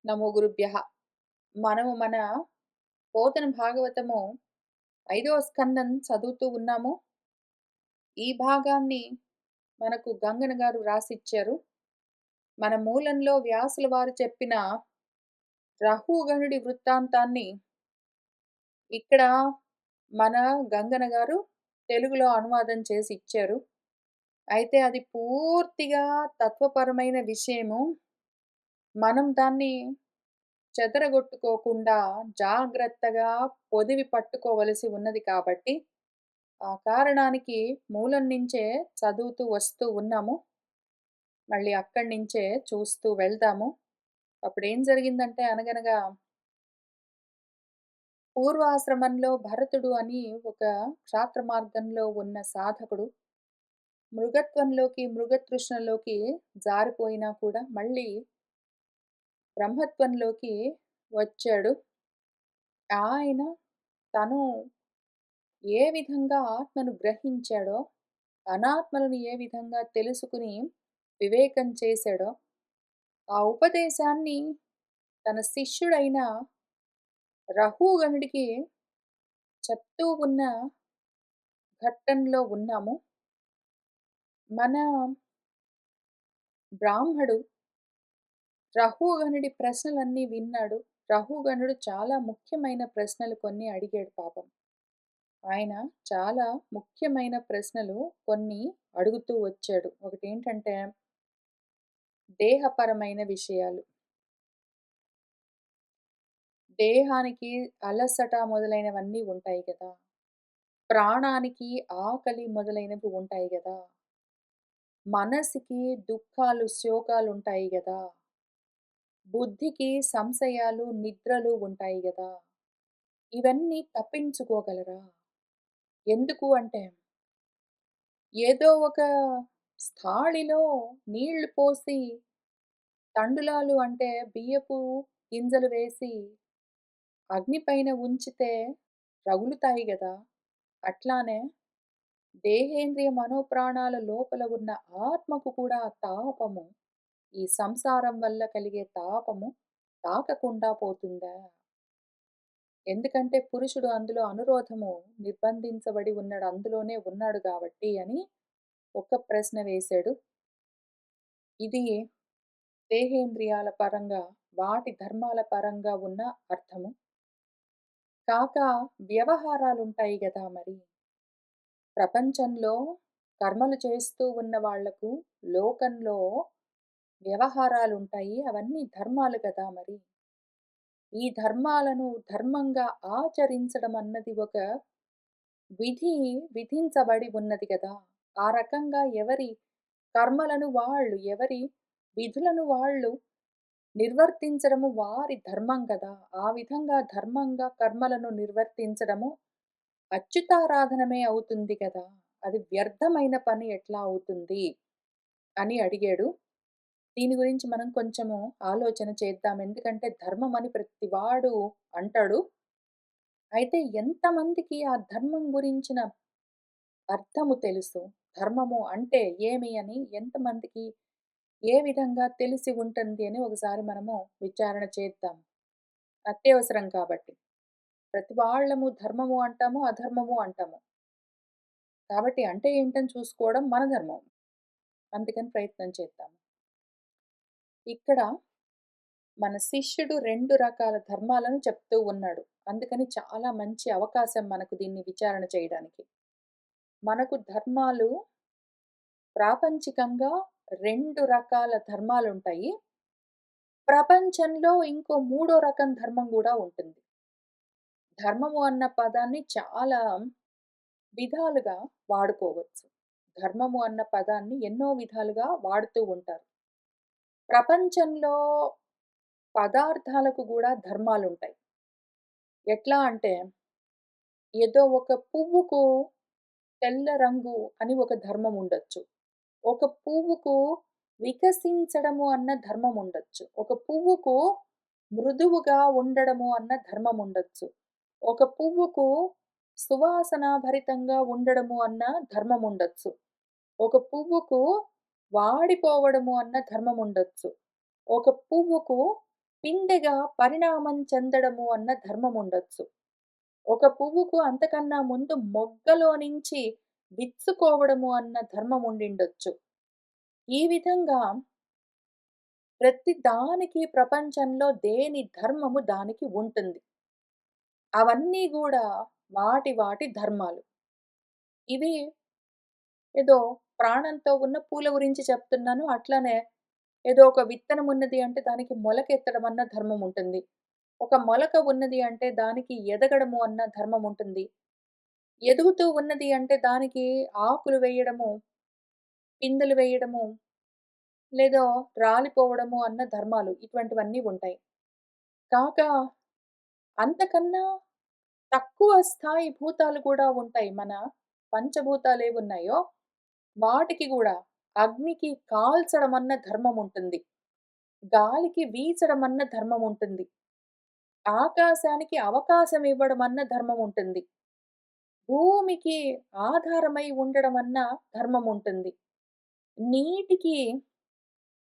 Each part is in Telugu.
నమో గురుభ్యః. మనము మన పోతన భాగవతము 5వ స్కందం చదువుతూ ఉన్నాము. ఈ భాగాన్ని మనకు గంగన గారు రాసిచ్చారు. మన మూలంలో వ్యాసుల వారు చెప్పిన రహుగణుడి వృత్తాంతాన్ని ఇక్కడ మన గంగన గారు తెలుగులో అనువాదం చేసి ఇచ్చారు. అయితే అది పూర్తిగా తత్వపరమైన విషయము. మనం దాన్ని చెదరగొట్టుకోకుండా జాగ్రత్తగా పొదివి పట్టుకోవలసి ఉన్నది కాబట్టి, ఆ కారణానికి మూలం నుంచే చదువుతూ వస్తూ ఉన్నాము. మళ్ళీ అక్కడి నుంచే చూస్తూ వెళ్దాము. అప్పుడేం జరిగిందంటే అనగనగా పూర్వాశ్రమంలో భరతుడు అని ఒక క్షాత్ర మార్గంలో ఉన్న సాధకుడు మృగతృష్ణలోకి జారిపోయినా కూడా మళ్ళీ బ్రహ్మత్వంలోకి వచ్చాడు. ఆయన తను ఏ విధంగా ఆత్మను గ్రహించాడో, అనాత్మలను ఏ విధంగా తెలుసుకుని వివేకం చేశాడో, ఆ ఉపదేశాన్ని తన శిష్యుడైన రహుగణుడికి చెప్తూ ఉన్న ఘట్టంలో ఉన్నాము. మన బ్రాహ్మడు రహుగణుడి ప్రశ్నలన్నీ విన్నాడు. రహుగణుడు చాలా ముఖ్యమైన ప్రశ్నలు కొన్ని అడిగాడు పాపం. ఆయన చాలా ముఖ్యమైన ప్రశ్నలు కొన్ని అడుగుతూ వచ్చాడు. ఒకటేంటంటే దేహపరమైన విషయాలు. దేహానికి అలసట మొదలైనవన్నీ ఉంటాయి గదా! ప్రాణానికి ఆకలి మొదలైనవి ఉంటాయి గదా! మనసుకి దుఃఖాలు, శోకాలుంటాయి గదా! బుద్ధికి సంశయాలు, నిద్రలు ఉంటాయి గదా! ఇవన్నీ తప్పించుకోగలరా? ఎందుకు అంటే, ఏదో ఒక స్థాళిలో నీళ్లు పోసి తండులాలు అంటే బియ్యపు గింజలు వేసి అగ్ని పైన ఉంచితే రగులుతాయి గదా! అట్లానే దేహేంద్రియ మనోప్రాణాల లోపల ఉన్న ఆత్మకు కూడా తాపము, ఈ సంసారం వల్ల కలిగే తాపము తాకకుండా పోతుందా? ఎందుకంటే పురుషుడు అందులో అనురోధము నిర్బంధించబడి ఉన్నాడు. అందులోనే ఉన్నాడు గాబట్టి అని ఒక ప్రశ్న వేశాడు. ఇది దేహేంద్రియాల పరంగా, వాటి ధర్మాల పరంగా ఉన్న అర్థము. కాక వ్యవహారాలుంటాయి గదా మరి! ప్రపంచంలో కర్మలు చేస్తూ ఉన్న వాళ్లకు లోకంలో వ్యవహారాలుంటాయి. అవన్నీ ధర్మాలు కదా మరి! ఈ ధర్మాలను ధర్మంగా ఆచరించడం అన్నది ఒక విధించబడి ఉన్నది గదా! ఆ రకంగా ఎవరి కర్మలను వాళ్ళు, ఎవరి విధులను వాళ్ళు నిర్వర్తించడము వారి ధర్మం కదా! ఆ విధంగా ధర్మంగా కర్మలను నిర్వర్తించడము అచ్యుతారాధనమే అవుతుంది కదా! అది వ్యర్థమైన పని ఎట్లా అవుతుంది? అని అడిగాడు. దీని గురించి మనం కొంచెము ఆలోచన చేద్దాం. ఎందుకంటే ధర్మం అని ప్రతివాడు అంటాడు. అయితే ఎంతమందికి ఆ ధర్మం గురించిన అర్థము తెలుసు? ధర్మము అంటే ఏమి అని ఎంతమందికి ఏ విధంగా తెలిసి ఉంటుంది అని ఒకసారి మనము విచారణ చేద్దాం. అత్యవసరం కాబట్టి. ప్రతి వాళ్ళము ధర్మము అంటాము, అధర్మము అంటాము. కాబట్టి అంటే ఏంటని చూసుకోవడం మన ధర్మం. అందుకని ప్రయత్నం చేద్దాం. ఇక్కడ మన శిష్యుడు 2 రకాల ధర్మాలను చెప్తూ ఉన్నాడు. అందుకని చాలా మంచి అవకాశం మనకు దీన్ని విచారణ చేయడానికి. మనకు ధర్మాలు ప్రాపంచికంగా 2 రకాల ధర్మాలుంటాయి. ప్రపంచంలో ఇంకో మూడో రకం ధర్మం గూడా ఉంటుంది. ధర్మము అన్న పదాన్ని చాలా విధాలుగా వాడుకోవచ్చు. ధర్మము అన్న పదాన్ని ఎన్నో విధాలుగా వాడుతూ ఉంటారు. ప్రపంచంలో పదార్థాలకు గూడా ధర్మాలుంటాయి. ఎట్లా అంటే, ఏదో ఒక పువ్వుకు తెల్ల రంగు అని ఒక ధర్మం ఉండొచ్చు. ఒక పువ్వుకు వికసించడము అన్న ధర్మం ఉండొచ్చు. ఒక పువ్వుకు మృదువుగా ఉండడము అన్న ధర్మం ఉండొచ్చు. ఒక పువ్వుకు సువాసనాభరితంగా ఉండడము అన్న ధర్మం ఉండొచ్చు. ఒక పువ్వుకు వాడిపోవడము అన్న ధర్మం ఉండొచ్చు. ఒక పువ్వుకు పిందెగా పరిణామం చెందడము అన్న ధర్మం ఉండొచ్చు. ఒక పువ్వుకు అంతకన్నా ముందు మొగ్గలో నుంచి విచ్చుకోవడము అన్న ధర్మం ఉండిండొచ్చు. ఈ విధంగా ప్రతి దానికి ప్రపంచంలో దేని ధర్మము దానికి ఉంటుంది. అవన్నీ గూడా వాటి వాటి ధర్మాలు. ఇవి ఏదో ప్రాణంతో ఉన్న పూల గురించి చెప్తున్నాను. అట్లనే ఏదో ఒక విత్తనం ఉన్నది అంటే దానికి మొలకెత్తడం అన్న ధర్మం ఉంటుంది. ఒక మొలక ఉన్నది అంటే దానికి ఎదగడము అన్న ధర్మం ఉంటుంది. ఎదుగుతూ ఉన్నది అంటే దానికి ఆకులు వేయడము, పిందెలు వేయడము, లేదా రాలిపోవడము అన్న ధర్మాలు ఇటువంటివన్నీ ఉంటాయి. కాక అంతకన్నా తక్కువ స్థాయి భూతాలు కూడా ఉంటాయి. మన పంచభూతాలేవున్నాయో వాటికి గూడా అగ్నికి కాల్చడం అన్న ధర్మం ఉంటుంది. గాలికి వీచడం అన్న ధర్మం ఉంటుంది. ఆకాశానికి అవకాశం ఇవ్వడం అన్న ధర్మం ఉంటుంది. భూమికి ఆధారమై ఉండడం అన్న ధర్మం ఉంటుంది. నీటికి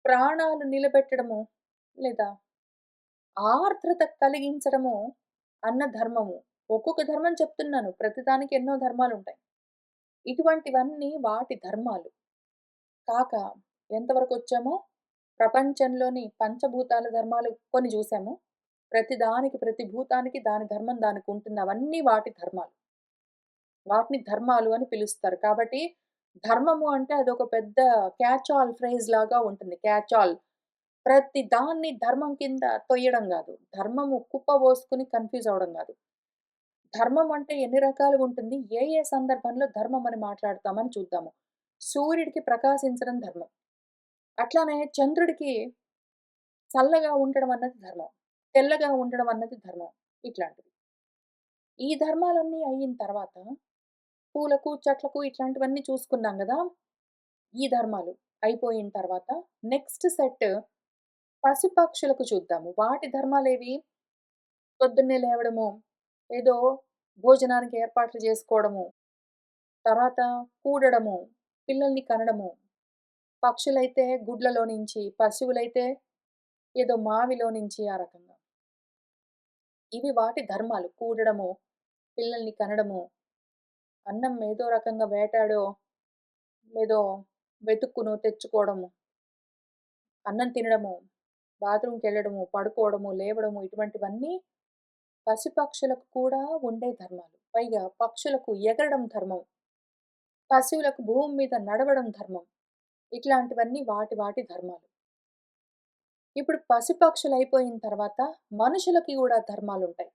ప్రాణాలు నిలబెట్టడము లేదా ఆర్ద్రత కలిగించడము అన్న ధర్మము. ఒక్కొక్క ధర్మం చెప్తున్నాను. ప్రతిదానికి ఎన్నో ధర్మాలుంటాయి. ఇటువంటివన్నీ వాటి ధర్మాలు. కాక ఎంతవరకొచ్చామో ప్రపంచంలోని పంచభూతాల ధర్మాలు కొన్ని జూసాము. ప్రతి దానికి, ప్రతి భూతానికి దాని ధర్మం దానికుంటుంది. అవన్నీ వాటి ధర్మాలు. వాటిని ధర్మాలు అని పిలుస్తారు. కాబట్టి ధర్మము అంటే అదొక పెద్ద క్యాచ్ ఆల్ ఫ్రేజ్ లాగా ఉంటుంది. Catch all. ప్రతి దాన్ని ధర్మం కింద తొయ్యడం గాదు. ధర్మము కుప్పబోసుకొని కన్‌ఫ్యూజ్ అవ్వడం గాదు. ధర్మం అంటే ఎన్ని రకాలుగుంటుంది? ఏ ఏ సందర్భంలో ధర్మం అని మాట్లాడతామని చూద్దాము. సూర్యుడికి ప్రకాశించడం ధర్మం. అట్లానే చంద్రుడికి చల్లగా ఉండడం అన్నది ధర్మం. తెల్లగా ఉండడం అన్నది ధర్మం. ఇట్లాంటివి. ఈ ధర్మాలన్నీ అయిన తర్వాత పూలకు, చెట్లకు ఇట్లాంటివన్నీ చూసుకున్నాం గదా! ఈ ధర్మాలు అయిపోయిన తర్వాత నెక్స్ట్ సెట్ పశుపక్షులకు చూద్దాము. వాటి ధర్మాలేవి? పొద్దున్నే లేవడము, ఏదో భోజనానికి ఏర్పాట్లు జేసుకోవడము, తర్వాత కూడడము, పిల్లల్ని కనడము. పక్షులైతే గుడ్లలో నుంచి, పశువులైతే ఏదో మావిలో నుంచి ఆ రకంగా. ఇవి వాటి ధర్మాలు. కూడడము, పిల్లల్ని కనడము, అన్నం ఏదో రకంగా వేటాడో, లేదో వెతుక్కునో తెచ్చుకోవడము, అన్నం తినడము, బాత్రూమ్‌కెళ్ళడము, పడుకోవడము, లేవడము ఇటువంటివన్నీ పశుపక్షులకు కూడా ఉండే ధర్మాలు. పైగా పక్షులకు ఎగరడం ధర్మం. పశువులకు భూమి మీద నడవడం ధర్మం. ఇట్లాంటివన్నీ వాటి వాటి ధర్మాలు. ఇప్పుడు పశుపక్షులయిపోయిన తర్వాత మనుషులకి గూడా ధర్మాలుంటాయి.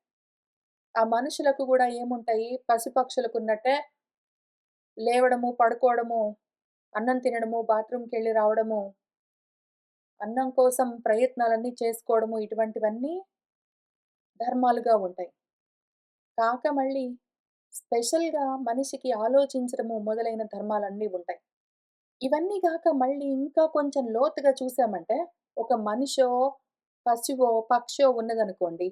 ఆ మనుషులకు గూడా ఏముంటాయి? పశుపక్షులకున్నట్టే లేవడము, పడుకోవడము, అన్నం తినడము, బాత్రూమ్‌కెళ్ళి రావడము, అన్నం కోసం ప్రయత్నాలన్నీ చేసుకోవడము ఇటువంటివన్నీ ధర్మాలుగా ఉంటాయి. కాక మళ్ళీ స్పెషల్‌గా మనిషికి ఆలోచించడము మొదలైన ధర్మాలన్నీ ఉంటాయి. ఇవన్నీ గాక మళ్ళీ ఇంకా కొంచెం లోతుగా చూసామంటే, ఒక మనిషో, పశువో, పక్షో ఉన్నదనుకోండి.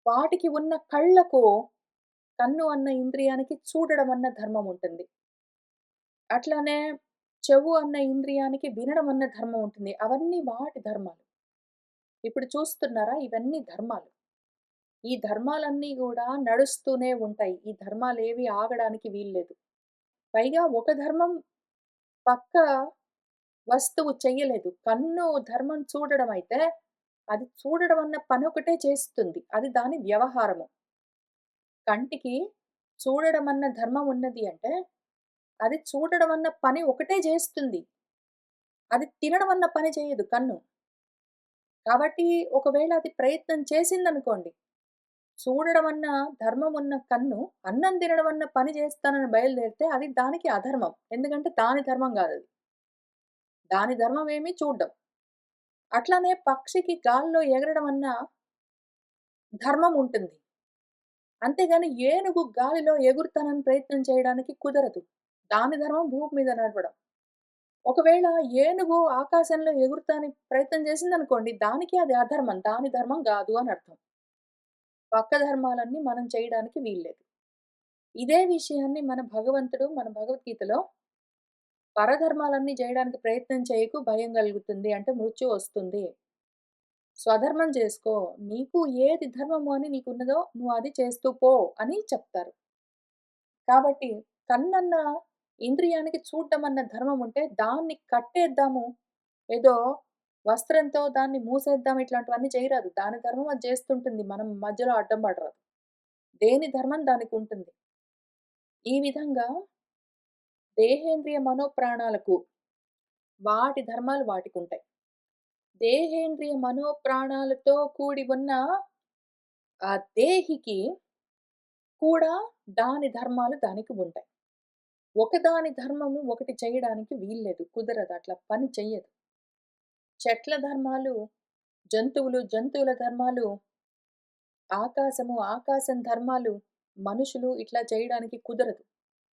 వాటికి ఉన్న కళ్ళకు కన్ను అన్న ఇంద్రియానికి చూడడం అన్న ధర్మం ఉంటుంది. అట్లానే చెవు అన్న ఇంద్రియానికి వినడం అన్న ధర్మం ఉంటుంది. అవన్నీ వాటి ధర్మాలు. ఇప్పుడు చూస్తున్నారా? ఇవన్నీ ధర్మాలు. ఈ ధర్మాలన్నీ గూడా నడుస్తూనే ఉంటాయి. ఈ ధర్మాలేవి ఆగడానికి వీల్లేదు. పైగా ఒక ధర్మం పక్క వస్తువు చెయ్యలేదు. కన్ను ధర్మం చూడడం అయితే, అది చూడడం అన్న పనొకటే చేస్తుంది. అది దాని వ్యవహారము. కంటికి చూడడం అన్న ధర్మం ఉన్నది అంటే, అది చూడడం అన్న పని ఒకటే జేస్తుంది. అది తినడం అన్న పని చేయదు కన్ను. కాబట్టి ఒకవేళ అది ప్రయత్నం చేసిందనుకోండి, చూడడం అన్న ధర్మం ఉన్న కన్ను, అన్నం తినడం అన్న పని చేస్తానని బయలుదేరితే అది దానికి అధర్మం. ఎందుకంటే దాని ధర్మం గాదది. దాని ధర్మం ఏమి చూడ్డం. అట్లానే పక్షికి గాల్లో ఎగరడం అన్న ధర్మం ఉంటుంది. అంతేగాని ఏనుగు గాలిలో ఎగురుతానని ప్రయత్నం చేయడానికి కుదరదు. దాని ధర్మం భూమి మీద నడవడం. ఒకవేళ ఏనుగు ఆకాశంలో ఎగురుతానికి ప్రయత్నం చేసిందనుకోండి, దానికి అది అధర్మం. దాని ధర్మం గాదు అని అర్థం. పక్క ధర్మాలన్నీ మనం చేయడానికి వీల్లేదు. ఇదే విషయాన్ని మన భగవంతుడు మన భగవద్గీతలో పరధర్మాలన్నీ జేయడానికి ప్రయత్నం చేయకు భయం గలుగుతుంది అంటే మృత్యు వస్తుంది. స్వధర్మం చేసుకో. నీకు ఏది ధర్మము అని నీకున్నదో నువ్వు అది చేస్తూ పో అని చెప్తారు. కాబట్టి కన్నన్న ఇంద్రియానికి చూడడం అన్న ధర్మం ఉంటే దాన్ని కట్టేద్దాము. ఏదో వస్త్రంతో దాన్ని మూసేద్దాం ఇట్లాంటివన్నీ చేయరాదు. దాని ధర్మం అది చేస్తుంటుంది. మనం మధ్యలో అడ్డం పడరాదు. దేని ధర్మం దానికుంటుంది. ఈ విధంగా దేహేంద్రియ మనోప్రాణాలకు వాటి ధర్మాలు వాటికుంటాయి. దేహేంద్రియ మనోప్రాణాలతో కూడి ఉన్న ఆ దేహికి కూడా దాని ధర్మాలు దానికి ఉంటాయి. ఒకదాని ధర్మము ఒకటి చేయడానికి వీల్లేదు. కుదరదు. అట్లా పని చెయ్యదు. చెట్ల ధర్మాలు, జంతువుల ధర్మాలు, ఆకాశము, ఆకాశం ధర్మాలు, మనుషులు ఇట్లా చేయడానికి కుదరదు.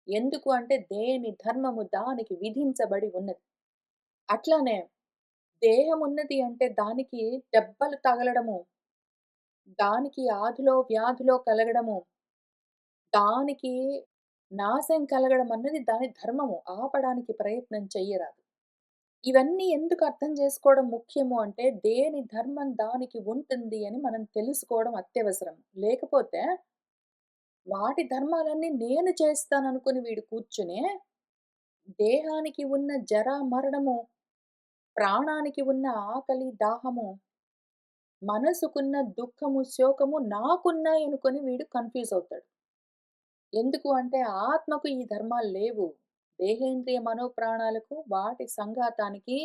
ఎందుకు అంటే దేని ధర్మము దానికి విధించబడి ఉన్నది. అట్లానే దేహమున్నది అంటే దానికి దెబ్బలు తగలడము, దానికి ఆధులో వ్యాధులో కలగడము, దానికి నాశం కలగడం అన్నది దాని ధర్మము. ఆపడానికి ప్రయత్నం చెయ్యరాదు. ఇవన్నీ ఎందుకు అర్థం చేసుకోవడం ముఖ్యము అంటే, దేని ధర్మం దానికి ఉంటుంది అని మనం తెలుసుకోవడం అత్యవసరం. లేకపోతే వాటి ధర్మాలన్నీ నేను చేస్తాననుకుని వీడు కూర్చుని, దేహానికి ఉన్న జర, మరణము, ప్రాణానికి ఉన్న ఆకలి, దాహము, మనసుకున్న దుఃఖము, శోకము నాకున్నాయనుకొని వీడు కన్‌ఫ్యూజ్ అవుతాడు. ఎందుకు అంటే ఆత్మకు ఈ ధర్మాలు లేవు. దేహేంద్రియ మనోప్రాణాలకు వాటి సంఘాతానికి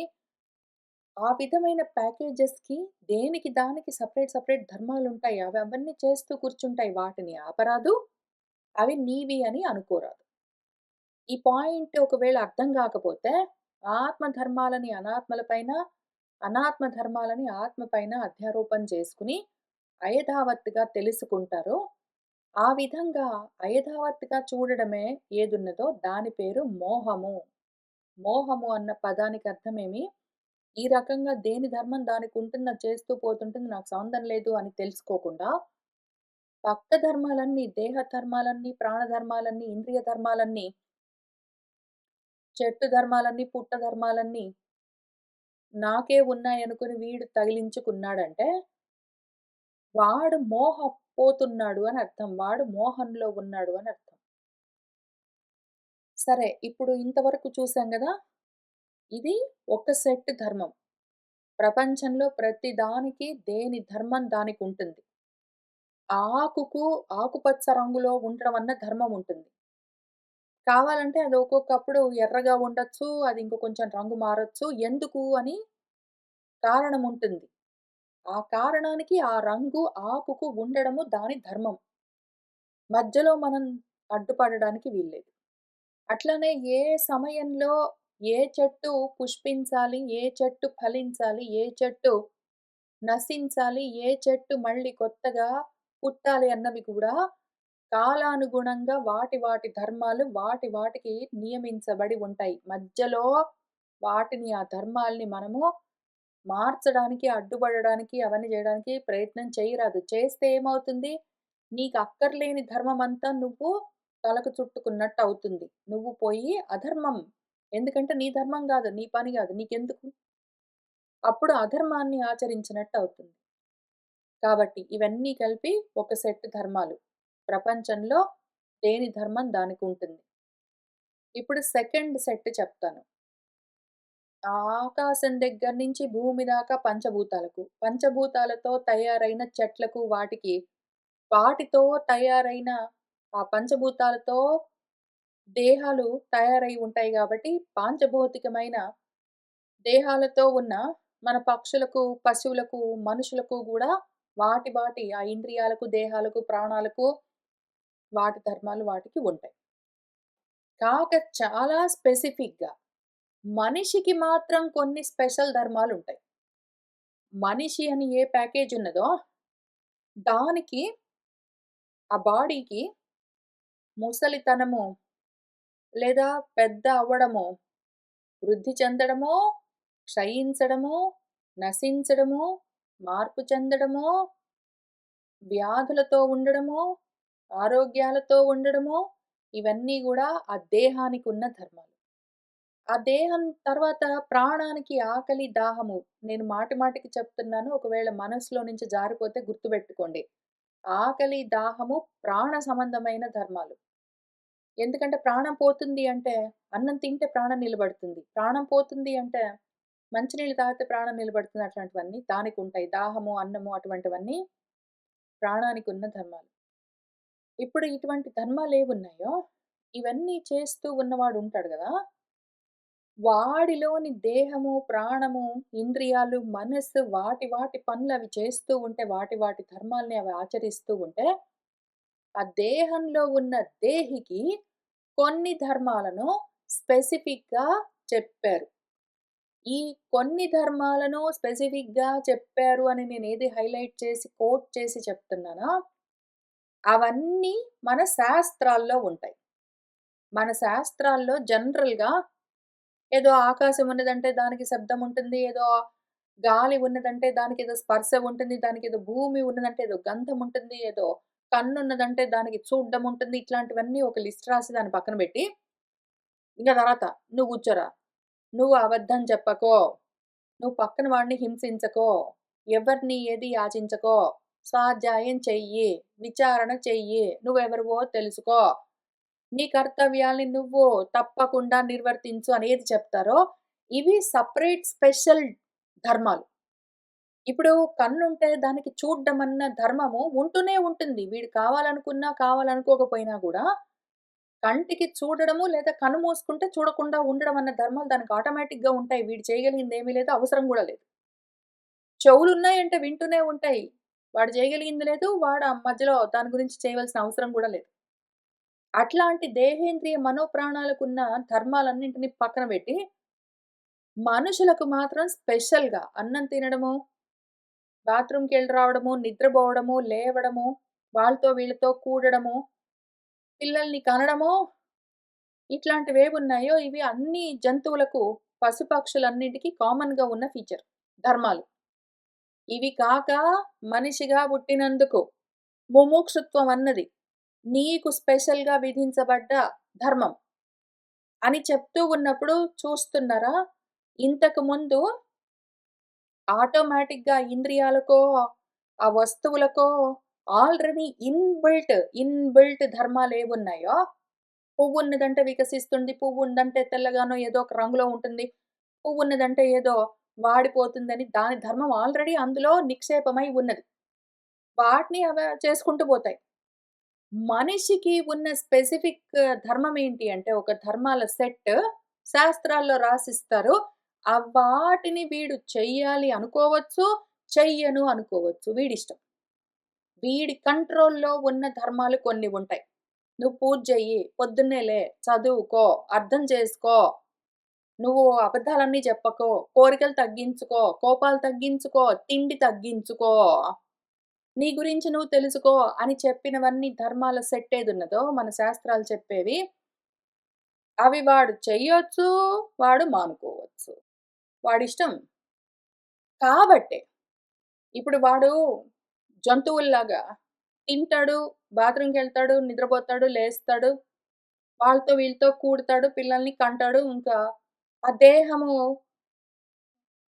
ఆ విధమైన ప్యాకేజెస్‌కి దేనికి దానికి సెపరేట్ ధర్మాలుంటాయి. అవన్నీ చేస్తూ కూర్చుంటాయి. వాటిని ఆపరాదు. అవి నీవి అని అనుకోరాదు. ఈ పాయింట్ ఒకవేళ అర్థం గాకపోతే ఆత్మ ధర్మాలని అనాత్మల పైన, అనాత్మ ధర్మాలని ఆత్మ పైన అధ్యారోపణ చేసుకొని అయథావత్తుగా తెలుసుకుంటారో, ఆ విధంగా అయథావత్తుగా చూడడమే ఏదున్నదో దాని పేరు మోహము. మోహము అన్న పదానికి అర్థమేమి? ఈ రకంగా దేని ధర్మం దానికుంటుంది. అది చేస్తూ పోతుంటుంది. నాకు సంబంధం లేదు అని తెలుసుకోకుండా, పక్క ధర్మాలన్నీ, దేహ ధర్మాలన్నీ, ప్రాణ ధర్మాలన్నీ, ఇంద్రియ ధర్మాలన్నీ, చెట్టు ధర్మాలన్నీ, పుట్ట ధర్మాలన్నీ నాకే ఉన్నాయనుకుని వీడు తగిలించుకున్నాడంటే, వాడు మోహపోతున్నాడు అని అర్థం. వాడు మోహంలో ఉన్నాడు అని అర్థం. సరే, ఇప్పుడు ఇంతవరకు చూసాం గదా! ఇది ఒక సెట్ ధర్మం. ప్రపంచంలో ప్రతి దానికి దేని ధర్మం దానికుంటుంది. ఆకుకు ఆకుపచ్చ రంగులో ఉండడం అన్న ధర్మం ఉంటుంది. కావాలంటే అది ఒక్కొక్కప్పుడు ఎర్రగా ఉండొచ్చు. అది ఇంక కొంచెం రంగు మారొచ్చు. ఎందుకు అని కారణం ఉంటుంది. ఆ కారణానికి ఆ రంగు ఆకుకు ఉండడము దాని ధర్మం. మధ్యలో మనం అడ్డుపడడానికి వీల్లేదు. అట్లనే ఏ సమయంలో ఏ చెట్టు పుష్పించాలి, ఏ చెట్టు ఫలించాలి, ఏ చెట్టు నశించాలి, ఏ చెట్టు మళ్ళీ కొత్తగా పుట్టాలి అన్నవి కూడా కాలానుగుణంగా వాటి ధర్మాలు వాటికి నియమించబడి ఉంటాయి. మధ్యలో వాటిని ఆ ధర్మాల్ని మనము మార్చడానికి, అడ్డుపడడానికి, అవన్నీ జేయడానికి ప్రయత్నం చేయరాదు. చేస్తే ఏమవుతుంది? నీకు అక్కర్లేని ధర్మమంతా నువ్వు తలకు చుట్టుకున్నట్టవుతుంది. నువ్వు పోయి అధర్మం, ఎందుకంటే నీ ధర్మం గాదు, నీ పని గాదు. నీకెందుకు? అప్పుడు అధర్మాన్ని ఆచరించినట్టవుతుంది. కాబట్టి ఇవన్నీ కలిపి ఒక సెట్ ధర్మాలు. ప్రపంచంలో దేని ధర్మం దానికుంటుంది. ఇప్పుడు సెకండ్ సెట్ చెప్తాను. ఆకాశం దగ్గర నుంచి భూమి దాకా పంచభూతాలకు. పంచభూతాలతో తయారైన చెట్లకు వాటితో తయారైన ఆ పంచభూతాలతో దేహాలు తయారై ఉంటాయి గాబట్టి, పాంచభౌతికమైన దేహాలతో ఉన్న మన పక్షులకు, పశువులకు, మనుషులకు గూడా వాటి ఆ ఇంద్రియాలకు, దేహాలకు, ప్రాణాలకు వాటి ధర్మాలు వాటికి ఉంటాయి. చాలా స్పెసిఫిక్‌గా మనిషికి మాత్రం కొన్ని స్పెషల్ ధర్మాలుంటాయి. మనిషి అని ఏ ప్యాకేజ్ ఉన్నదో దానికి, ఆ బాడీకి ముసలితనము లేదా పెద్ద అవ్వడము, వృద్ధి చెందడమో, క్షయించడమో, నశించడమో, మార్పు చెందడమో, వ్యాధులతో ఉండడమో, ఆరోగ్యాలతో ఉండడమో, ఇవన్నీ గూడా ఆ దేహానికున్న ధర్మాలు. ఆ దేహం తర్వాత ప్రాణానికి ఆకలి, దాహము. నేను మాటి మాటికి చెప్తున్నాను. ఒకవేళ మనసులో నుంచి జారిపోతే గుర్తుపెట్టుకోండి. ఆకలి, దాహము ప్రాణ సంబంధమైన ధర్మాలు. ఎందుకంటే ప్రాణం పోతుంది అంటే అన్నం తింటే ప్రాణం నిలబడుతుంది. ప్రాణం పోతుంది అంటే మంచినీళ్ళు తాగితే ప్రాణం నిలబడుతుంది. అట్లాంటివన్నీ దానికుంటాయి. దాహము, అన్నము అటువంటివన్నీ ప్రాణానికున్న ధర్మాలు. ఇప్పుడు ఇటువంటి ధర్మాలేవున్నాయో ఇవన్నీ చేస్తూ ఉన్నవాడుంటాడు గదా! వాడిలోని దేహము, ప్రాణము, ఇంద్రియాలు, మనస్సు వాటి వాటి పనులవి చేస్తూ ఉంటే, వాటి వాటి ధర్మాల్ని అవి ఆచరిస్తూ ఉంటే, ఆ దేహంలో ఉన్న దేహికి కొన్ని ధర్మాలను స్పెసిఫిక్‌గా చెప్పారు. ఈ కొన్ని ధర్మాలను స్పెసిఫిక్‌గా చెప్పారు అని నేనేది హైలైట్ చేసి, కోట్ చేసి చెప్తున్నానో, అవన్నీ మన శాస్త్రాల్లో ఉంటాయి. మన శాస్త్రాల్లో జనరల్‌గా ఏదో ఆకాశం ఉన్నదంటే దానికి శబ్దం ఉంటుంది. ఏదో గాలి ఉన్నదంటే దానికేదో స్పర్శ ఉంటుంది. దానికేదో భూమి ఉన్నదంటే ఏదో గంధం ఉంటుంది. ఏదో కన్నున్నదంటే దానికి చూడ్డం ఉంటుంది. ఇట్లాంటివన్నీ ఒక లిస్ట్ రాసి దాన్ని పక్కన పెట్టి, ఇంక తర్వాత "నువ్వు కూర్చోరా. నువ్వు అబద్ధం చెప్పకో. నువ్వు పక్కన వాడిని హింసించకో. ఎవరిని ఏది యాచించకో. స్వాధ్యాయం చెయ్యి. విచారణ చెయ్యి. నువ్వెవరివో తెలుసుకో. నీ కర్తవ్యాల్ని నువ్వు తప్పకుండా నిర్వర్తించు" అని ఏది చెప్తారో, ఇవి సెపరేట్ స్పెషల్ ధర్మాలు. ఇప్పుడు కన్నుంటే దానికి చూడ్డం అన్న ధర్మము ఉంటూనే ఉంటుంది. వీడు కావాలనుకున్నా, కావాలనుకోకపోయినా గూడా కంటికి చూడడము లేదా కన్ను మూసుకుంటే చూడకుండా ఉండడం అన్న ధర్మాలు దానికి ఆటోమేటిక్‌గా ఉంటాయి. వీడు చేయగలిగిందేమీ లేదు. అవసరం గూడా లేదు. చెవులున్నాయంటే వింటూనే ఉంటాయి. వాడు చేయగలిగింది లేదు. వాడు ఆ మధ్యలో దాని గురించి చేయవలసిన అవసరం గూడా లేదు. అట్లాంటి దేహేంద్రియ మనోప్రాణాలకున్న ధర్మాలన్నింటిని పక్కన బెట్టి, మనుషులకు మాత్రం స్పెషల్‌గా అన్నం తినడము, బాత్రూమ్‌కెళ్ళి రావడము, నిద్రబోవడము, లేవడము, వాళ్ళతో వీళ్ళతో కూడడము, పిల్లల్ని కనడము, ఇట్లాంటివేవున్నాయో ఇవి అన్ని జంతువులకు, పశుపక్షులన్నిటికి కామన్‌గా ఉన్న ఫీచర్. ధర్మాలు. ఇవి కాక మనిషిగా పుట్టినందుకు ముముక్షుత్వం అన్నది నీకు స్పెషల్‌గా విధించబడ్డ ధర్మం అని చెప్తూ ఉన్నప్పుడు చూస్తున్నారా? ఇంతకు ముందు ఆటోమేటిక్‌గా ఇంద్రియాలకో, ఆ వస్తువులకో ఆల్రెడీ ఇన్‌బిల్ట్ ధర్మాలేవున్నాయో, పువ్వున్నదంటే వికసిస్తుంది. పువ్వుందంటే తెల్లగానో ఏదో ఒక రంగులో ఉంటుంది. పువ్వున్నదంటే ఏదో వాడిపోతుందని దాని ధర్మం ఆల్రెడీ అందులో నిక్షేపమై ఉన్నది. వాటిని అవి చేసుకుంటూ పోతాయి. మనిషికి ఉన్న స్పెసిఫిక్ ధర్మం ఏంటి అంటే, ఒక ధర్మాల సెట్ శాస్త్రాల్లో రాసిస్తారు. వాటిని వీడు చెయ్యాలి అనుకోవచ్చు, చెయ్యను అనుకోవచ్చు. వీడిష్టం. వీడి కంట్రోల్‌లో ఉన్న ధర్మాలు కొన్ని ఉంటాయి. నువ్వు పూజ చెయ్యి, పొద్దున్నే లే, చదువుకో, అర్థం చేసుకో, నువ్వు అబద్ధాలన్నీ చెప్పకో, కోరికలు తగ్గించుకో, కోపాలు తగ్గించుకో, తిండి తగ్గించుకో. నీ గురించి నువ్వు తెలుసుకో అని చెప్పినవన్నీ ధర్మాల సెట్ ఏదున్నదో మన శాస్త్రాలు చెప్పేవి, అవి వాడు చెయ్యొచ్చు, వాడు మానుకోవచ్చు. వాడిష్టం. కాబట్టే ఇప్పుడు వాడు జంతువుల్లాగా తింటాడు, బాత్రూమ్‌కెళ్తాడు, నిద్రపోతాడు, లేస్తాడు, వాళ్ళతో వీళ్ళతో కూడతాడు, పిల్లల్ని కంటాడు. ఇంకా ఆ దేహము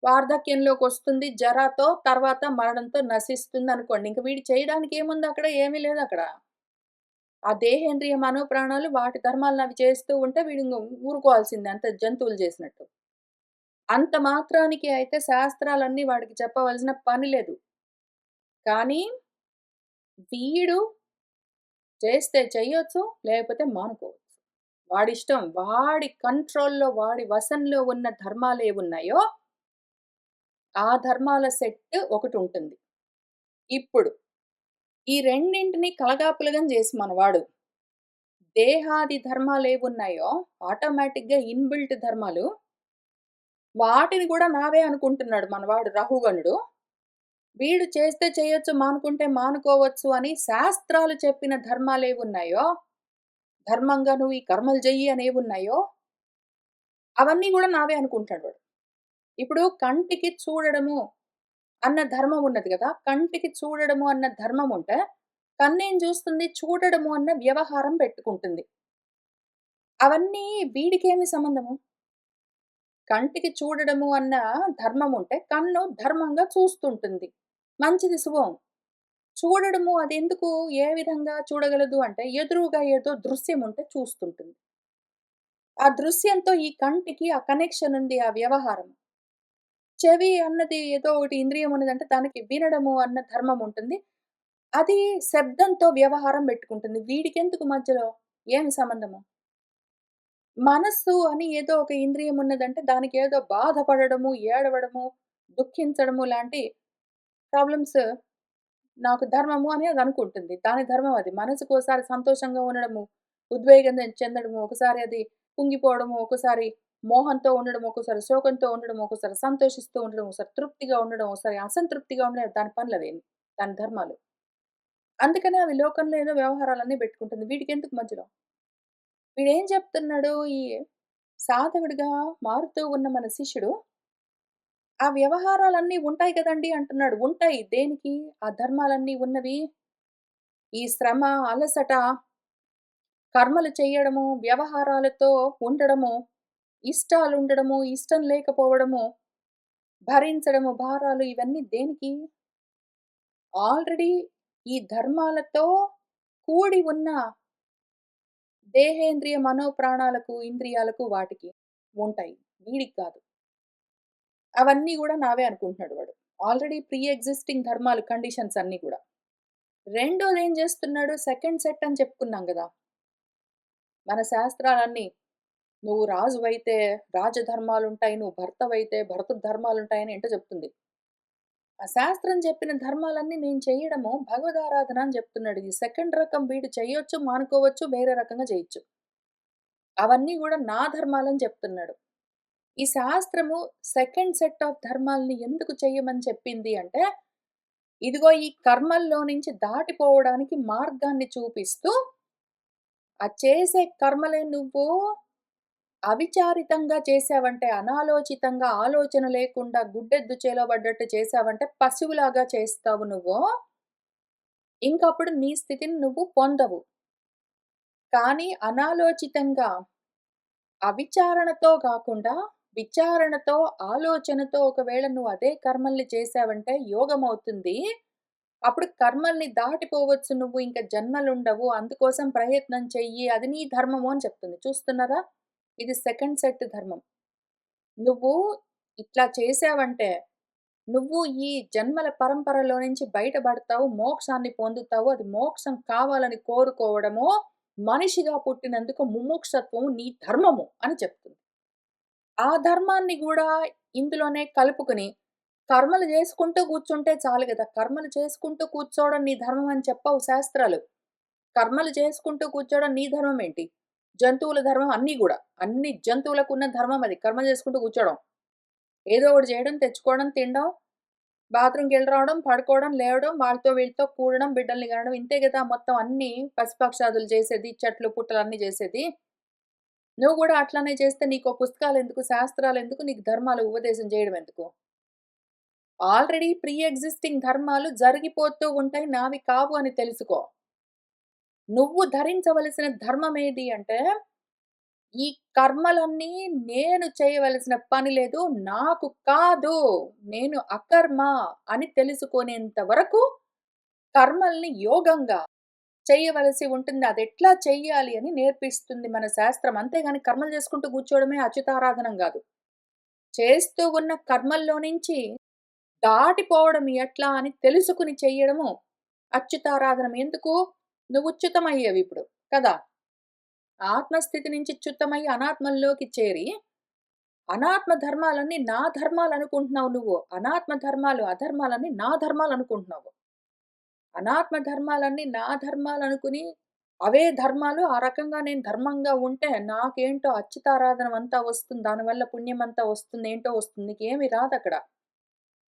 వార్ధక్యంలోకొస్తుంది జరాతో, తర్వాత మరణంతో నశిస్తుందనుకోండి. ఇంక వీడు చేయడానికి ఏముందక్కడ? ఏమీ లేదక్కడ. ఆ దేహేంద్రియ మనోప్రాణాలు వాటి ధర్మాలనవి చేస్తూ ఉంటే వీడింగ ఊరుకోవాల్సిందే అంతే జంతువులు చేసినట్టు. అంత మాత్రానికి అయితే శాస్త్రాలన్నీ వాడికి చెప్పవలసిన పని లేదు. కానీ వీడు చేస్తే చెయ్యొచ్చు, లేకపోతే మానుకోవచ్చు. వాడిష్టం. వాడి కంట్రోల్‌లో, వాడి వశంలో ఉన్న ధర్మాలేవున్నాయో, ఆ ధర్మాల సెట్ ఒకటుంటుంది. ఇప్పుడు ఈ రెండింటిని కలగాపులగం చేసి మనవాడు దేహాది ధర్మాలేవున్నాయో ఆటోమేటిక్‌గా ఇన్‌బిల్ట్ ధర్మాలు, వాటిని గూడా నావే అనుకుంటున్నాడు మనవాడు రాహుగణుడు. వీడు చేస్తే చేయొచ్చు, మానుకుంటే మానుకోవచ్చు అని శాస్త్రాలు చెప్పిన ధర్మాలేవున్నాయో, ధర్మంగా నువ్వు ఈ కర్మలు చెయ్యి అనేవున్నాయో, అవన్నీ గూడా నావే అనుకుంటాడు వాడు. ఇప్పుడు కంటికి చూడడము అన్న ధర్మం ఉన్నది గదా! కంటికి చూడడము అన్న ధర్మం ఉంటే, కన్నేం జూస్తుంది? చూడడము అన్న వ్యవహారం పెట్టుకుంటుంది. అవన్నీ వీడికేమి సంబంధము? కంటికి చూడడము అన్న ధర్మం ఉంటే, కన్ను ధర్మంగా చూస్తుంటుంది. మంచిది శుభం. చూడడము అదెందుకు ఏ విధంగా చూడగలదు అంటే, ఎదురుగా ఏదో దృశ్యం ఉంటే చూస్తుంటుంది. ఆ దృశ్యంతో ఈ కంటికి ఆ కనెక్షన్ ఉంది. ఆ వ్యవహారం. చెవి అన్నది ఏదో ఒకటి ఇంద్రియం ఉన్నదంటే దానికి వినడము అన్న ధర్మం ఉంటుంది. అది శబ్దంతో వ్యవహారం పెట్టుకుంటుంది. వీడికెందుకు మధ్యలో? ఏమి సంబంధము? మనస్సు అని ఏదో ఒక ఇంద్రియం ఉన్నదంటే దానికేదో బాధపడడము, ఏడవడము, దుఃఖించడము లాంటి ప్రాబ్లమ్స్ నాకు ధర్మము అని అదనుకుంటుంది. దాని ధర్మం అది. మనసుకోసారి సంతోషంగా ఉండడము, ఉద్వేగం చెందడము, ఒకసారి అది కుంగిపోవడము, ఒకసారి మోహంతో ఉండడం, ఒక్కోసారి శోకంతో ఉండడం, ఒక్కోసారి సంతోషిస్తూ ఉండడం, ఒకసారి తృప్తిగా ఉండడం, ఒకసారి అసంతృప్తిగా ఉండడం దాని పనులవేమి. దాని ధర్మాలు. అందుకనే అవి లోకంలో ఏదో వ్యవహారాలన్నీ పెట్టుకుంటుంది. వీడికెందుకు మధ్యలో? వీడేం చెప్తున్నాడు ఈ సాధకుడిగా మారుతూ ఉన్న మన శిష్యుడు, ఆ వ్యవహారాలన్నీ ఉంటాయి కదండీ అంటున్నాడు. ఉంటాయి. దేనికి? ఆ ధర్మాలన్నీ ఉన్నవి. ఈ శ్రమ, అలసట, కర్మలు చెయ్యడము, వ్యవహారాలతో ఉండడము, ఇష్టాలుండడము, ఇష్టం లేకపోవడము, భరించడము, భారాలు ఇవన్నీ దేనికి? ఆల్రెడీ ఈ ధర్మాలతో కూడి ఉన్న దేహేంద్రియ మనోప్రాణాలకు, ఇంద్రియాలకు వాటికి ఉంటాయి. వీడికి కాదు. అవన్నీ గూడా నావే అనుకుంటున్నాడు వాడు. ఆల్రెడీ ప్రీ ఎగ్జిస్టింగ్ ధర్మాలు, కండిషన్స్ అన్నీ గూడా. రెండోదేం జేస్తున్నాడు సెకండ్ సెట్ అని చెప్పుకున్నాం గదా! మన శాస్త్రాలన్నీ నువ్వు రాజువైతే రాజధర్మాలుంటాయి. నువ్వు భర్తవైతే భర్తృధర్మాలుంటాయని ఏంటో చెప్తుంది. ఆ శాస్త్రం చెప్పిన ధర్మాలన్నీ నేను చెయ్యడము భగవదారాధన అని చెప్తున్నాడు. ఈ సెకండ్ రకం వీడు చెయ్యొచ్చు, మానుకోవచ్చు, వేరే రకంగా చేయొచ్చు. అవన్నీ గూడా నా ధర్మాలని చెప్తున్నాడు. ఈ శాస్త్రము సెకండ్ సెట్ ఆఫ్ ధర్మాల్ని ఎందుకు చెయ్యమని చెప్పింది అంటే, ఇదిగో ఈ కర్మల్లో నుంచి దాటిపోవడానికి మార్గాన్ని చూపిస్తూ, ఆ చేసే కర్మలే నువ్వు అవిచారితంగా చేశావంటే, అనాలోచితంగా ఆలోచన లేకుండా గుడ్డెద్దు చేలో పడ్డట్టు చేశావంటే, పశువులాగా చేస్తావు నువ్వు. ఇంకప్పుడు నీ స్థితిని నువ్వు పొందవు. కానీ అనాలోచితంగా, అవిచారణతో కాకుండా, విచారణతో, ఆలోచనతో ఒకవేళ నువ్వు అదే కర్మల్ని చేశావంటే యోగమవుతుంది. అప్పుడు కర్మల్ని దాటిపోవచ్చు నువ్వు. ఇంక జన్మలుండవు. అందుకోసం ప్రయత్నం చెయ్యి. అది నీ ధర్మము అని చెప్తుంది. చూస్తున్నారా? ఇది సెకండ్ సెట్ ధర్మం. నువ్వు ఇట్లా చేశావంటే, నువ్వు ఈ జన్మల పరంపరలో నుంచి బయటపడతావు. మోక్షాన్ని పొందుతావు. అది మోక్షం కావాలని కోరుకోవడమో, మనిషిగా పుట్టినందుకు ముముక్షత్వము నీ ధర్మము అని చెప్తుంది. ఆ ధర్మాన్ని గూడా ఇందులోనే కలుపుకొని, కర్మలు జేసుకుంటూ కూర్చుంటే చాలు గదా! కర్మలు చేసుకుంటూ కూర్చోవడం నీ ధర్మం అని చెప్పవు శాస్త్రాలు. కర్మలు చేసుకుంటూ కూర్చోవడం నీ ధర్మం ఏంటి? జంతువుల ధర్మం అన్నీ గూడా. అన్ని జంతువులకున్న ధర్మం అది. కర్మ చేసుకుంటూ కూర్చోవడం. ఏదో ఒకటి చేయడం, తెచ్చుకోవడం, తినడం, బాత్రూమ్‌కెళ్ళి రావడం, పడుకోవడం, లేవడం, వాళ్ళతో వీళ్ళతో కూడడం, బిడ్డల్ని కనడం ఇంతే గదా! మొత్తం అన్నీ పశుపక్షాదులు చేసేది, చెట్లు, పుట్టలు అన్నీ చేసేది. నువ్వు గూడా అట్లనే చేస్తే నీకో పుస్తకాలెందుకు? శాస్త్రాలెందుకు? నీకు ధర్మాలు ఉపదేశం చేయడం ఎందుకు? ఆల్రెడీ ప్రీ ఎగ్జిస్టింగ్ ధర్మాలు జరిగిపోతూ ఉంటాయి. నావి కావు అని తెలుసుకో. నువ్వు ధరించవలసిన ధర్మమేది అంటే, ఈ కర్మలన్నీ నేను చేయవలసిన పని లేదు. నాకు కాదు. నేను అకర్మ అని తెలుసుకునేంత వరకు కర్మల్ని యోగంగా చేయవలసి ఉంటుంది. అదెట్లా చెయ్యాలి అని నేర్పిస్తుంది మన శాస్త్రం. అంతేగాని కర్మలు చేసుకుంటూ కూర్చోవడమే అచ్యుతారాధనం గాదు. చేస్తూ ఉన్న కర్మల్లో నుంచి దాటిపోవడం ఎట్లా అని తెలుసుకొని చెయ్యడము అచ్యుతారాధనం. ఎందుకు? నువ్వు చ్యుతమయ్యావిప్పుడు కదా! ఆత్మస్థితి నుంచి చ్యుతమయ్యి అనాత్మల్లోకి చేరి, అనాత్మ ధర్మాలన్నీ నా ధర్మాలనుకుంటున్నావు నువ్వు. అనాత్మ ధర్మాలు, అధర్మాలన్నీ నా ధర్మాలనుకుంటున్నావు. అనాత్మ ధర్మాలన్నీ నా ధర్మాలనుకుని, అవే ధర్మాలు ఆ రకంగా నేను ధర్మంగా ఉంటే నాకేంటో అచ్యుతారాధనమంతా వస్తుంది. దానివల్ల పుణ్యమంతా వస్తుంది. ఏంటో వస్తుంది. నీకేమి రాదక్కడ.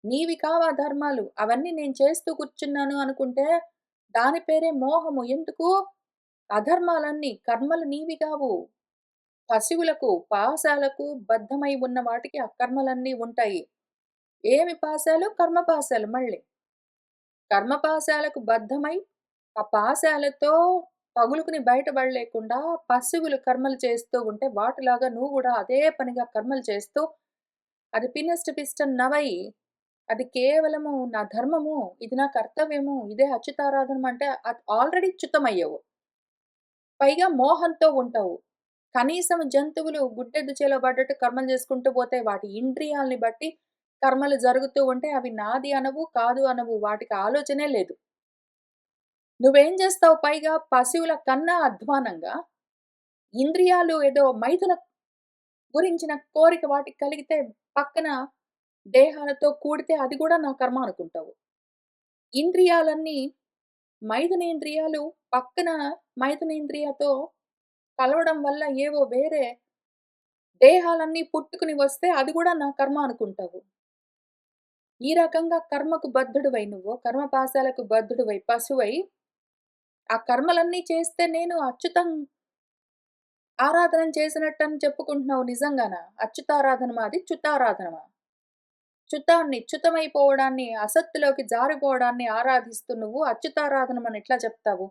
నీవి కావా ధర్మాలు. అవన్నీ నేను చేస్తూ కూర్చున్నాను అనుకుంటే, దాని పేరే మోహము. ఎందుకు? అధర్మాలన్నీ, కర్మలు నీవి కావు. పశువులకు, పాశాలకు బద్ధమై ఉన్న వాటికి ఆ కర్మలన్నీ ఉంటాయి. ఏమి పాశాలు? కర్మపాశాలు మళ్ళీ. కర్మపాశాలకు బద్ధమై, ఆ పాశాలతో తగులుకుని బయటపడలేకుండా పశువులు కర్మలు చేస్తూ ఉంటే వాటిలాగా నువ్వు గూడా అదే పనిగా కర్మలు చేస్తూ అది పినష్టపిష్టం నవై అది కేవలము నా ధర్మము, ఇది నా కర్తవ్యము, ఇదే అచ్యుతారాధనం అంటే అది ఆల్రెడీ చ్యుతమయ్యావు. పైగా మోహంతో ఉంటావు. కనీసం జంతువులు గుడ్డెద్దు చేలో పడ్డట్టు కర్మలు చేసుకుంటూ పోతే వాటి ఇంద్రియాల్ని బట్టి కర్మలు జరుగుతూ ఉంటే అవి నాది అనవు, కాదు అనవు. వాటికి ఆలోచనే లేదు. నువ్వేం చేస్తావు పైగా పశువుల కన్నా అధ్వానంగా ఇంద్రియాలు ఏదో మైథున గురించిన కోరిక వాటికి కలిగితే పక్కన దేహాలతో కూడితే అది గూడా నా కర్మ అనుకుంటావు. ఇంద్రియాలన్నీ మైథునేంద్రియాలు పక్కన మైథునేంద్రియతో కలవడం వల్ల ఏవో వేరే దేహాలన్నీ పుట్టుకుని వస్తే అది గూడా నా కర్మ అనుకుంటావు. ఈ రకంగా కర్మకు బద్ధుడివై నువ్వు, కర్మపాశాలకు బద్ధుడివై పశువై ఆ కర్మలన్నీ చేస్తే నేను అచ్యుతం ఆరాధన చేసినట్టని చెప్పుకుంటున్నావు నిజంగానా? అచ్యుతారాధన మాది చ్యుతారాధనమా? చ్యుతమైపోవడాన్ని, అసత్తులోకి జారిపోవడాన్ని ఆరాధిస్తూ నువ్వు అచ్యుతారాధనమని ఎట్లా చెప్తావు?